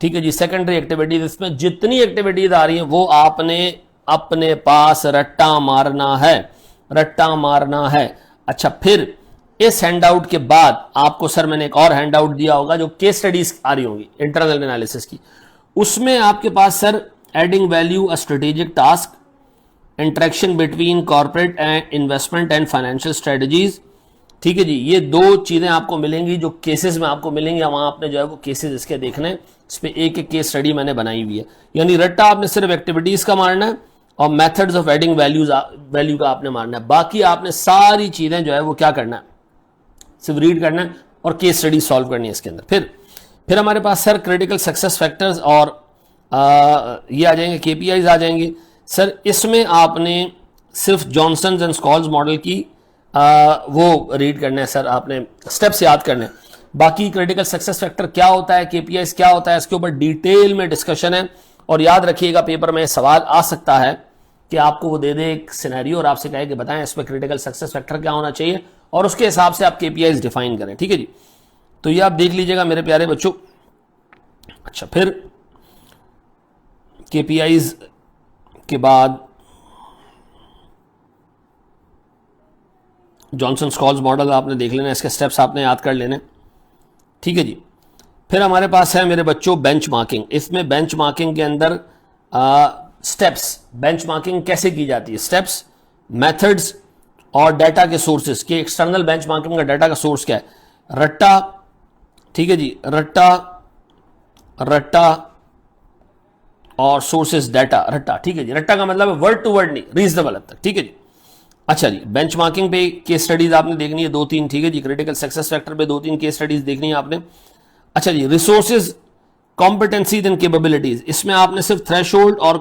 ठीक है जी, सेकेंडरी एक्टिविटीज, इसमें जितनी एक्टिविटीज आ रही हैं वो आपने अपने पास रट्टा मारना है। अच्छा, फिर इस हैंडआउट के बाद आपको सर मैंने एक और हैंडआउट दिया होगा जो केस स्टडीज आ रही होंगी इंटरनल एनालिसिस की। उसमें आपके पास sir adding value a strategic task, interaction between corporate and investment and financial strategies, ठीक है जी, ये दो चीजें आपको मिलेंगी जो केसेस में आपको मिलेंगी। वहां आपने जो है वो केसेस इसके देखने, इस पे एक केस स्टडी मैंने बनाई हुई है। यानी रट्टा आपने सिर्फ एक्टिविटीज का मारना है और मेथड्स ऑफ एडिंग वैल्यू का आपने मारना है। बाकी आपने सारी चीजें जो है वो क्या करना है, सिर्फ रीड करना है और केस स्टडी सॉल्व करनी है इसके अंदर। फिर हमारे पास सर क्रिटिकल सक्सेस फैक्टर्स और ये आ जाएंगे, केपीआईज आ जाएंगे। सर इसमें आपने सिर्फ जॉनसन एंड स्कॉल्स मॉडल की वो रीड करना है सर, आपने स्टेप्स याद करने हैं। बाकी क्रिटिकल सक्सेस फैक्टर क्या होता है, केपीआईज क्या होता है, इसके ऊपर डिटेल में डिस्कशन है। और याद रखिएगा पेपर में सवाल आ सकता है कि आपको वो दे दे एक सिनेरियो और आपसे कहे कि बताएं इसमें क्रिटिकल सक्सेस फैक्टर क्या होना चाहिए, और उसके हिसाब से आप केपीआईज डिफाइन करें। ठीक है जी, तो ये आप देख लीजिएगा मेरे प्यारे बच्चों। अच्छा, फिर केपीआईज के बाद जॉनसन स्कॉल्स मॉडल आपने देख लेना, इसके स्टेप्स आपने याद कर लेने। ठीक है जी, फिर हमारे पास है मेरे बच्चों बेंचमार्किंग। इसमें बेंचमार्किंग के अंदर स्टेप्स, बेंचमार्किंग कैसे की जाती है, स्टेप्स, मेथड्स और डाटा के सोर्सेस के। एक्सटर्नल बेंचमार्किंग का डाटा का सोर्स क्या है, रट्टा, ठीक है जी, रट्टा और सोर्सेस डाटा, रट्टा, ठीक है जी। रट्टा का मतलब है वर्ड टू वर्ड नहीं, रीजनेबल हद तक, ठीक है जी। अच्छा जी, बेंचमार्किंग पे केस स्टडीज आपने देखनी है 2-3, ठीक है जी। क्रिटिकल सक्सेस फैक्टर पे 2-3 केस स्टडीज देखनी है आपने। अच्छा जी, रिसोर्सेज, कॉम्पिटेंसीज एंड कैपेबिलिटीज, इसमें आपने सिर्फ थ्रेशोल्ड और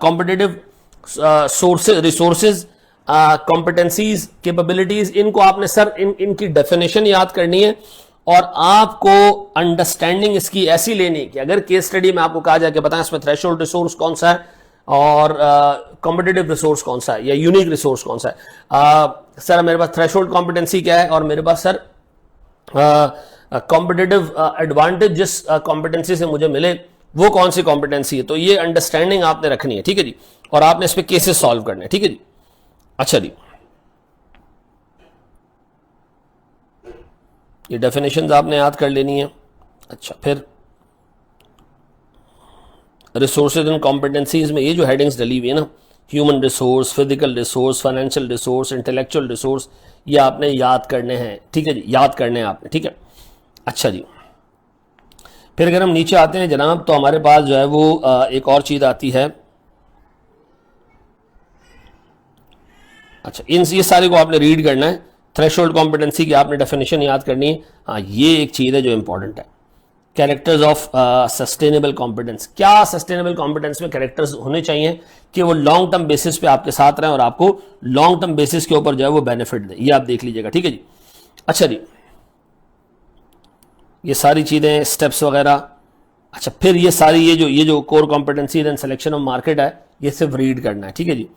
कॉम्पिटेटिव रिसोर्सेज, कॉम्पिटेंसीज, कैपेबिलिटीज, इनको आपने सर इनकी डेफिनेशन याद करनी है। और आपको अंडरस्टैंडिंग इसकी ऐसी लेनी है कि अगर केस स्टडी में आपको कहा जाए कि बताएं इसमें थ्रेशोल्ड रिसोर्स कौन सा है और कॉम्पिटेटिव रिसोर्स कौन सा है या यूनिक रिसोर्स कौन सा है। सर मेरे पास थ्रेशोल्ड कॉम्पिटेंसी क्या है और मेरे पास सर कॉम्पिटेटिव एडवांटेज जिस कॉम्पिटेंसी से मुझे मिले वो कौन सी कॉम्पिटेंसी है। तो ये अंडरस्टैंडिंग आपने रखनी है, ठीक है जी, और आपने इस पे केसेस सॉल्व करने हैं, ठीक है जी। अच्छा जी, ये डेफिनेशंस आपने याद कर लेनी है। अच्छा, फिर रिसोर्सेज एंड कॉम्पिटेंसीज में ये जो हेडिंग्स डली हुई है ना, human resource, physical resource, financial resource, intellectual resource, ये आपने याद करने हैं, ठीक है जी, याद करने हैं आपने, ठीक है। अच्छा जी, फिर अगर हम नीचे आते हैं जनाब तो हमारे पास जो है वो एक और चीज आती है। अच्छा, ये सारे को आपने रीड करना है। थ्रेशोल्ड कॉम्पिटेंसी की आपने डेफिनेशन याद करनी है। हाँ, ये एक चीज है जो इंपॉर्टेंट है। कैरेक्टर्स ऑफ सस्टेनेबल कॉम्पिटेंस, क्या सस्टेनेबल कॉम्पिटेंस में कैरेक्टर्स होने चाहिए कि वो लॉन्ग टर्म बेसिस पे आपके साथ रहें और आपको लॉन्ग टर्म बेसिस के ऊपर जो है वो बेनिफिट दे, ये आप देख लीजिएगा, ठीक है जी। अच्छा जी, ये सारी चीजें, स्टेप्स वगैरह। अच्छा, फिर ये सारी ये जो core competency and selection of market है, ये सिर्फ रीड करना है, ठीक है जी।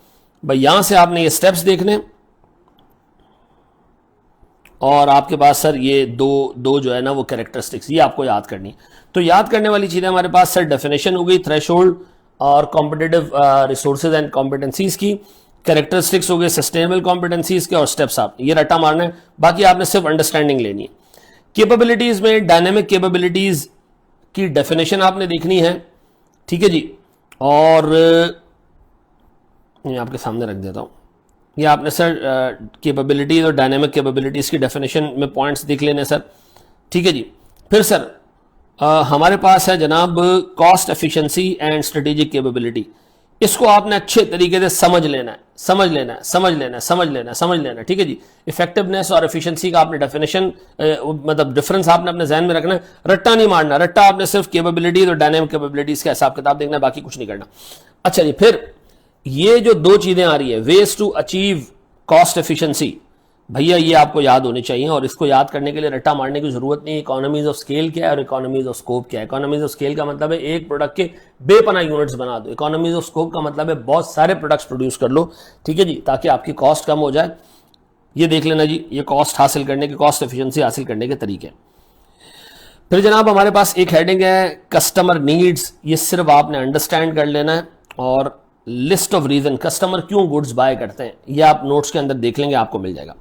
भाई यहां से आपने ये स्टेप्स देखने और आपके पास सर ये दो जो है ना वो कैरेक्टरिस्टिक्स, ये आपको याद करनी। तो याद करने वाली चीजें हमारे पास सर डेफिनेशन हो गई थ्रेशोल्ड और कॉम्पिटेटिव रिसोर्सेज एंड कॉम्पिटेंसीज की। कैरेक्टरिस्टिक्स हो गए सस्टेनेबल कॉम्पिटेंसीज के और स्टेप्स आप ये रट्टा मारना है, बाकी आपने सिर्फ अंडरस्टैंडिंग लेनी है। कैपेबिलिटीज में डायनेमिक कैपेबिलिटीज की डेफिनेशन आपने देखनी है, ठीक है जी। और ये आपके सामने रख देता हूं, ये आपने सर कैपेबिलिटीज और डायनेमिक कैपेबिलिटीज की डेफिनेशन में पॉइंट्स देख लेने सर, ठीक है जी। फिर सर हमारे पास है जनाब cost efficiency and strategic capability. इसको आपने अच्छे तरीके से समझ लेना है, समझ लेना है, समझ लेना है, समझ लेना है, समझ लेना है, ठीक है जी। इफेक्टिवनेस और एफिशिएंसी का आपने डेफिनेशन मतलब डिफरेंस आपने अपने जहन में रखना है, रट्टा नहीं मारना। रट्टा आपने सिर्फ कैपेबिलिटीज और डायनेमिक कैपेबिलिटीज का हिसाब किताब देखना है, बाकी कुछ नहीं करना। अच्छा जी, फिर ये जो दो चीजें आ रही है, ways to achieve cost efficiency, भैया ये आपको याद होनी चाहिए और इसको याद करने के लिए रट्टा मारने की जरूरत नहीं। इकोनॉमीज ऑफ स्केल क्या है और इकोनॉमीज ऑफ स्कोप क्या है। इकोनॉमीज ऑफ स्केल का मतलब है एक प्रोडक्ट के बेपना यूनिट्स बना दो। इकोनॉमीज ऑफ स्कोप का मतलब है बहुत सारे प्रोडक्ट्स प्रोड्यूस कर लो, ठीक है जी, ताकि आपकी कॉस्ट कम हो जाए। ये देख लेना जी, ये कॉस्ट हासिल करने के, कॉस्ट एफिशिएंसी हासिल करने के तरीके। फिर जनाब हमारे पास एक हेडिंग है कस्टमर नीड्स। ये सिर्फ आपने अंडरस्टैंड कर लेना है। और लिस्ट ऑफ रीजन, कस्टमर क्यों गुड्स बाय करते हैं, ये आप नोट्स के अंदर देख लेंगे, आपको मिल जाएगा।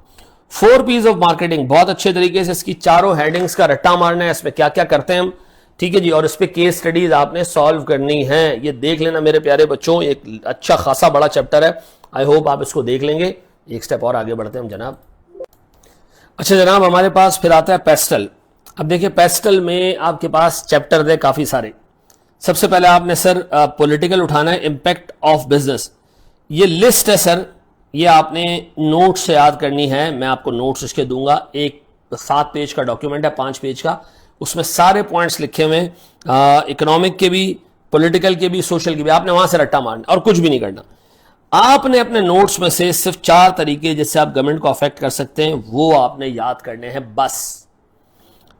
4 P's ऑफ मार्केटिंग, बहुत अच्छे तरीके से इसकी चारों हेडिंग्स का रट्टा मारना है, इसमें क्या क्या करते हैं हम, ठीक है जी। और इस पे केस स्टडीज आपने सॉल्व करनी है। ये देख लेना मेरे प्यारे बच्चों, एक अच्छा खासा बड़ा चैप्टर है। आई होप आप इसको देख लेंगे। एक स्टेप और आगे बढ़ते हैं हम जनाब। अच्छा जनाब, हमारे पास फिर आता है पेस्टल। अब देखिए पेस्टल में आपके पास चैप्टर है काफी सारे। सबसे पहले आपने सर पॉलिटिकल उठाना है, इंपैक्ट ऑफ बिजनेस। ये लिस्ट है सर, ये आपने नोट्स से याद करनी है। मैं आपको नोट्स इसके दूंगा। एक 7 पेज का डॉक्यूमेंट है, 5 पेज का, उसमें सारे पॉइंट्स लिखे हुए हैं, इकोनॉमिक के भी, पॉलिटिकल के भी, सोशल के भी। आपने वहां से रट्टा मारना और कुछ भी नहीं करना। आपने अपने नोट्स में से सिर्फ 4 तरीके जिससे आप गवर्नमेंट को अफेक्ट कर सकते हैं वो आपने याद करने हैं बस,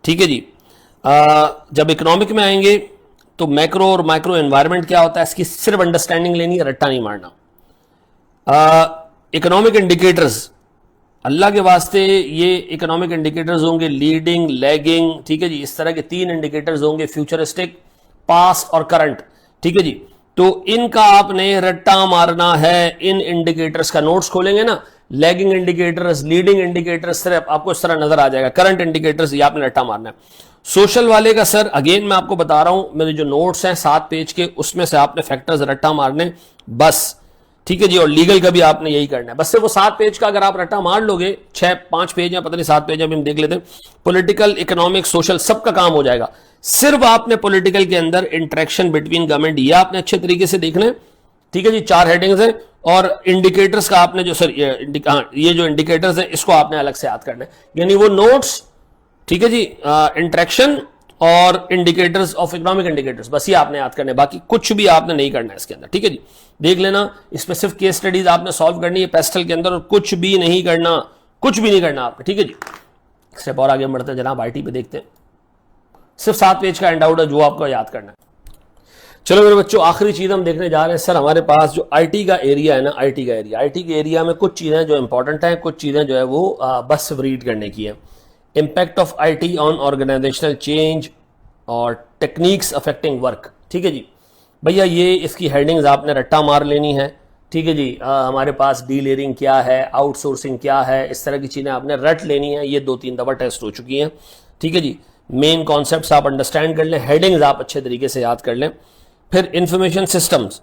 ठीक है जी। जब इकोनॉमिक में आएंगे तो मैक्रो और माइक्रो एनवायरनमेंट क्या होता है, इसकी सिर्फ अंडरस्टैंडिंग लेनी है, रट्टा नहीं मारना। इकोनॉमिक इंडिकेटर्स, अल्लाह के वास्ते ये इकोनॉमिक इंडिकेटर्स होंगे लीडिंग, लैगिंग, ठीक है जी। इस तरह के 3 इंडिकेटर्स होंगे, फ्यूचरिस्टिक, पास्ट और करंट, ठीक है जी। तो इनका आपने रट्टा मारना है। इन इंडिकेटर्स का नोट्स खोलेंगे ना, लैगिंग इंडिकेटर्स, लीडिंग इंडिकेटर्स, सिर्फ आपको इस तरह नजर आ जाएगा। करंट इंडिकेटर्स ये आपने रट्टा मारना है। सोशल वाले का सर अगेन मैं आपको बता रहा हूं, मेरे जो नोट्स हैं 7 पेज के, उसमें से आपने फैक्टर्स रट्टा मारने बस, ठीक है जी। और लीगल का भी आपने यही करना है बस। सिर्फ वो 7 पेज का अगर आप रट्टा मार लोगे, 5 पेज या पता नहीं 7 पेज अभी हम देख लेते हैं, पॉलिटिकल, इकोनॉमिक, सोशल, सबका काम हो जाएगा। सिर्फ आपने पॉलिटिकल के अंदर इंटरेक्शन बिटवीन गवर्नमेंट, ये आपने अच्छे तरीके से देखना है, ठीक है जी। 4 हेडिंग्स हैं। और इंडिकेटर्स का आपने जो सर ये जो इंडिकेटर्स हैं इसको आपने अलग से याद करना है, यानी वो नोट्स, ठीक है जी, इंटरेक्शन और इंडिकेटर्स ऑफ इकोनॉमिक इंडिकेटर्स, बस ये आपने याद करना है, बाकी कुछ भी आपने नहीं करना है इसके अंदर, ठीक है जी। देख लेना, इसमें सिर्फ केस स्टडीज आपने सॉल्व करनी है पेस्टल के अंदर, और कुछ भी नहीं करना, कुछ भी नहीं करना आपने, ठीक है जी। स्टेप और आगे बढ़ते हैं जनाब, आईटी पे देखते हैं। सिर्फ 7 पेज का हैंड आउट है जो आपको याद करना है। चलो मेरे बच्चों, आखिरी चीज हम देखने जा रहे हैं सर, हमारे पास जो आईटी का एरिया है ना, आईटी के एरिया में कुछ चीजें जो इंपॉर्टेंट हैं, कुछ चीजें जो है वो बस रीड करने की है। Impact of IT on organisational change और टेक्निक्स अफेक्टिंग वर्क, ठीक है जी। भैया ये इसकी हेडिंग्स आपने रट्टा मार लेनी है, ठीक है जी। हमारे पास डी लेयरिंग क्या है, आउटसोर्सिंग क्या है, इस तरह की चीजें आपने रट लेनी है। ये 2-3 दफा टेस्ट हो चुकी हैं, ठीक है जी। मेन कॉन्सेप्ट्स आप अंडरस्टैंड कर लें, हेडिंग्स आप अच्छे तरीके से याद कर लें। फिर इंफॉर्मेशन सिस्टम्स,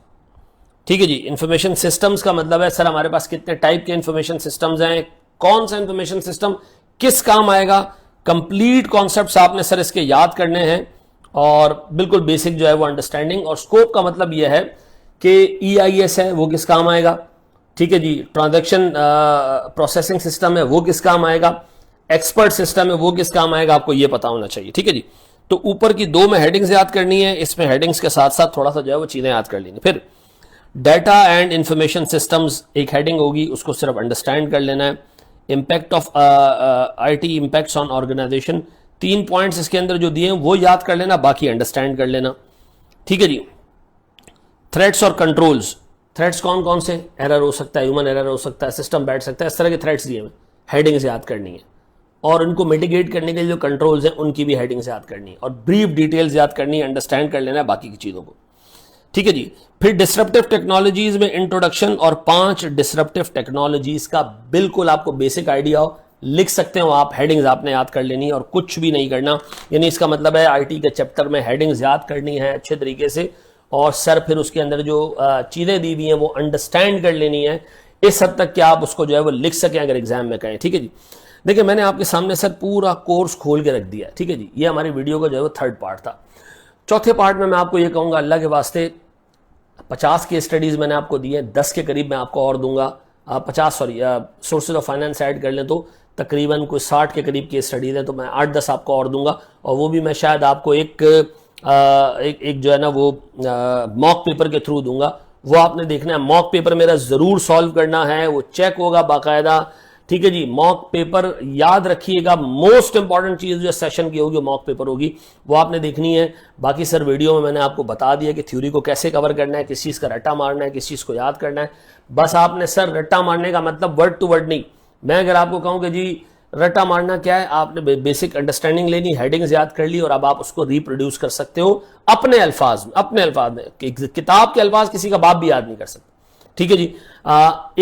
ठीक है जी। इंफॉर्मेशन सिस्टम्स का मतलब है सर हमारे पास कितने टाइप के इंफॉर्मेशन सिस्टम्स हैं, कौन सा इंफॉर्मेशन सिस्टम किस काम आएगा, कंप्लीट कॉन्सेप्ट्स आपने सर इसके याद करने हैं। और बिल्कुल बेसिक जो है वो अंडरस्टैंडिंग। और स्कोप का मतलब यह है कि EIS है वो किस काम आएगा, ठीक है जी। ट्रांजैक्शन प्रोसेसिंग सिस्टम है वो किस काम आएगा, एक्सपर्ट सिस्टम है वो किस काम आएगा, आपको ये पता होना चाहिए, ठीक है जी। तो ऊपर की 2 में हेडिंग्स याद करनी है, इसमें हेडिंग्स के साथ साथ थोड़ा सा जो है वो चीजें याद कर लेनी। फिर डाटा एंड इंफॉर्मेशन सिस्टम्स एक हेडिंग होगी, उसको सिर्फ अंडरस्टैंड कर लेना है। Impact of IT impacts on organisation, 3 points इसके अंदर जो दिए हैं वो याद कर लेना, बाकी अंडरस्टैंड कर लेना, ठीक है जी। थ्रेट्स और कंट्रोल्स, थ्रेट्स कौन कौन से, एरर हो सकता है, ह्यूमन एरर हो सकता है, सिस्टम बैठ सकता है, इस तरह के थ्रेट्स दिए हैं, हेडिंग्स याद करनी है। और उनको मिटिगेट करने के लिए जो कंट्रोल्स हैं उनकी भी हेडिंग्स याद करनी है, और ब्रीफ डिटेल्स याद करनी है, अंडरस्टैंड कर लेना है बाकी की चीज़ों को, ठीक है जी। फिर डिसरप्टिव टेक्नोलॉजीज में इंट्रोडक्शन और 5 डिसरप्टिव टेक्नोलॉजीज का बिल्कुल आपको बेसिक आइडिया हो, लिख सकते हो आप, हेडिंग्स आपने याद कर लेनी है और कुछ भी नहीं करना। यानी इसका मतलब है आईटी के चैप्टर में हेडिंग्स याद करनी है अच्छे तरीके से, और सर फिर उसके अंदर जो चीजें दी हुई हैं वो अंडरस्टैंड कर लेनी है इस हद तक कि आप उसको जो है वो लिख सकें अगर एग्जाम में कहें। ठीक है जी। देखिए मैंने आपके सामने सर पूरा कोर्स खोल के रख दिया। ठीक है जी। ये हमारी वीडियो का जो है वो 3rd पार्ट था। चौथे पार्ट में मैं आपको ये कहूंगा, अल्लाह के वास्ते 50 के स्टडीज मैंने आपको दी है, 10 के करीब मैं आपको और दूंगा। 50 सोर्सेज ऑफ फाइनेंस ऐड कर लें तो तकरीबन कोई 60 के करीब की स्टडीज है, तो मैं 8-10 आपको और दूंगा। और वो भी मैं शायद आपको एक जो है ना वो मॉक पेपर के थ्रू दूंगा। वो आपने देखना है, मॉक पेपर मेरा जरूर सॉल्व करना है, वो चेक होगा बाकायदा। ठीक है जी। मॉक पेपर याद रखिएगा, मोस्ट इंपॉर्टेंट चीज जो सेशन की होगी वो मॉक पेपर होगी, वो आपने देखनी है। बाकी सर वीडियो में मैंने आपको बता दिया कि थ्योरी को कैसे कवर करना है, किस चीज का रट्टा मारना है, किस चीज को याद करना है। बस आपने सर रट्टा मारने का मतलब वर्ड टू वर्ड नहीं, मैं अगर आपको कहूं कि जी रट्टा मारना क्या है, आपने बेसिक अंडरस्टैंडिंग लेनी, हेडिंग्स याद कर ली और अब आप उसको रिप्रोड्यूस कर सकते हो अपने अल्फाज में, अपने अल्फाज में। किताब के अल्फाज किसी का बाप भी याद नहीं कर सकते। ठीक है जी।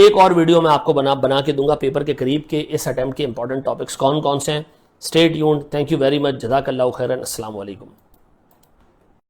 एक और वीडियो मैं आपको बना के दूंगा पेपर के करीब के इस अटेम्प्ट के इंपॉर्टेंट टॉपिक्स कौन कौन से हैं। Stay tuned. Thank you very much. जज़ाकल्लाहु खैरन। अस्सलाम वालेकुम।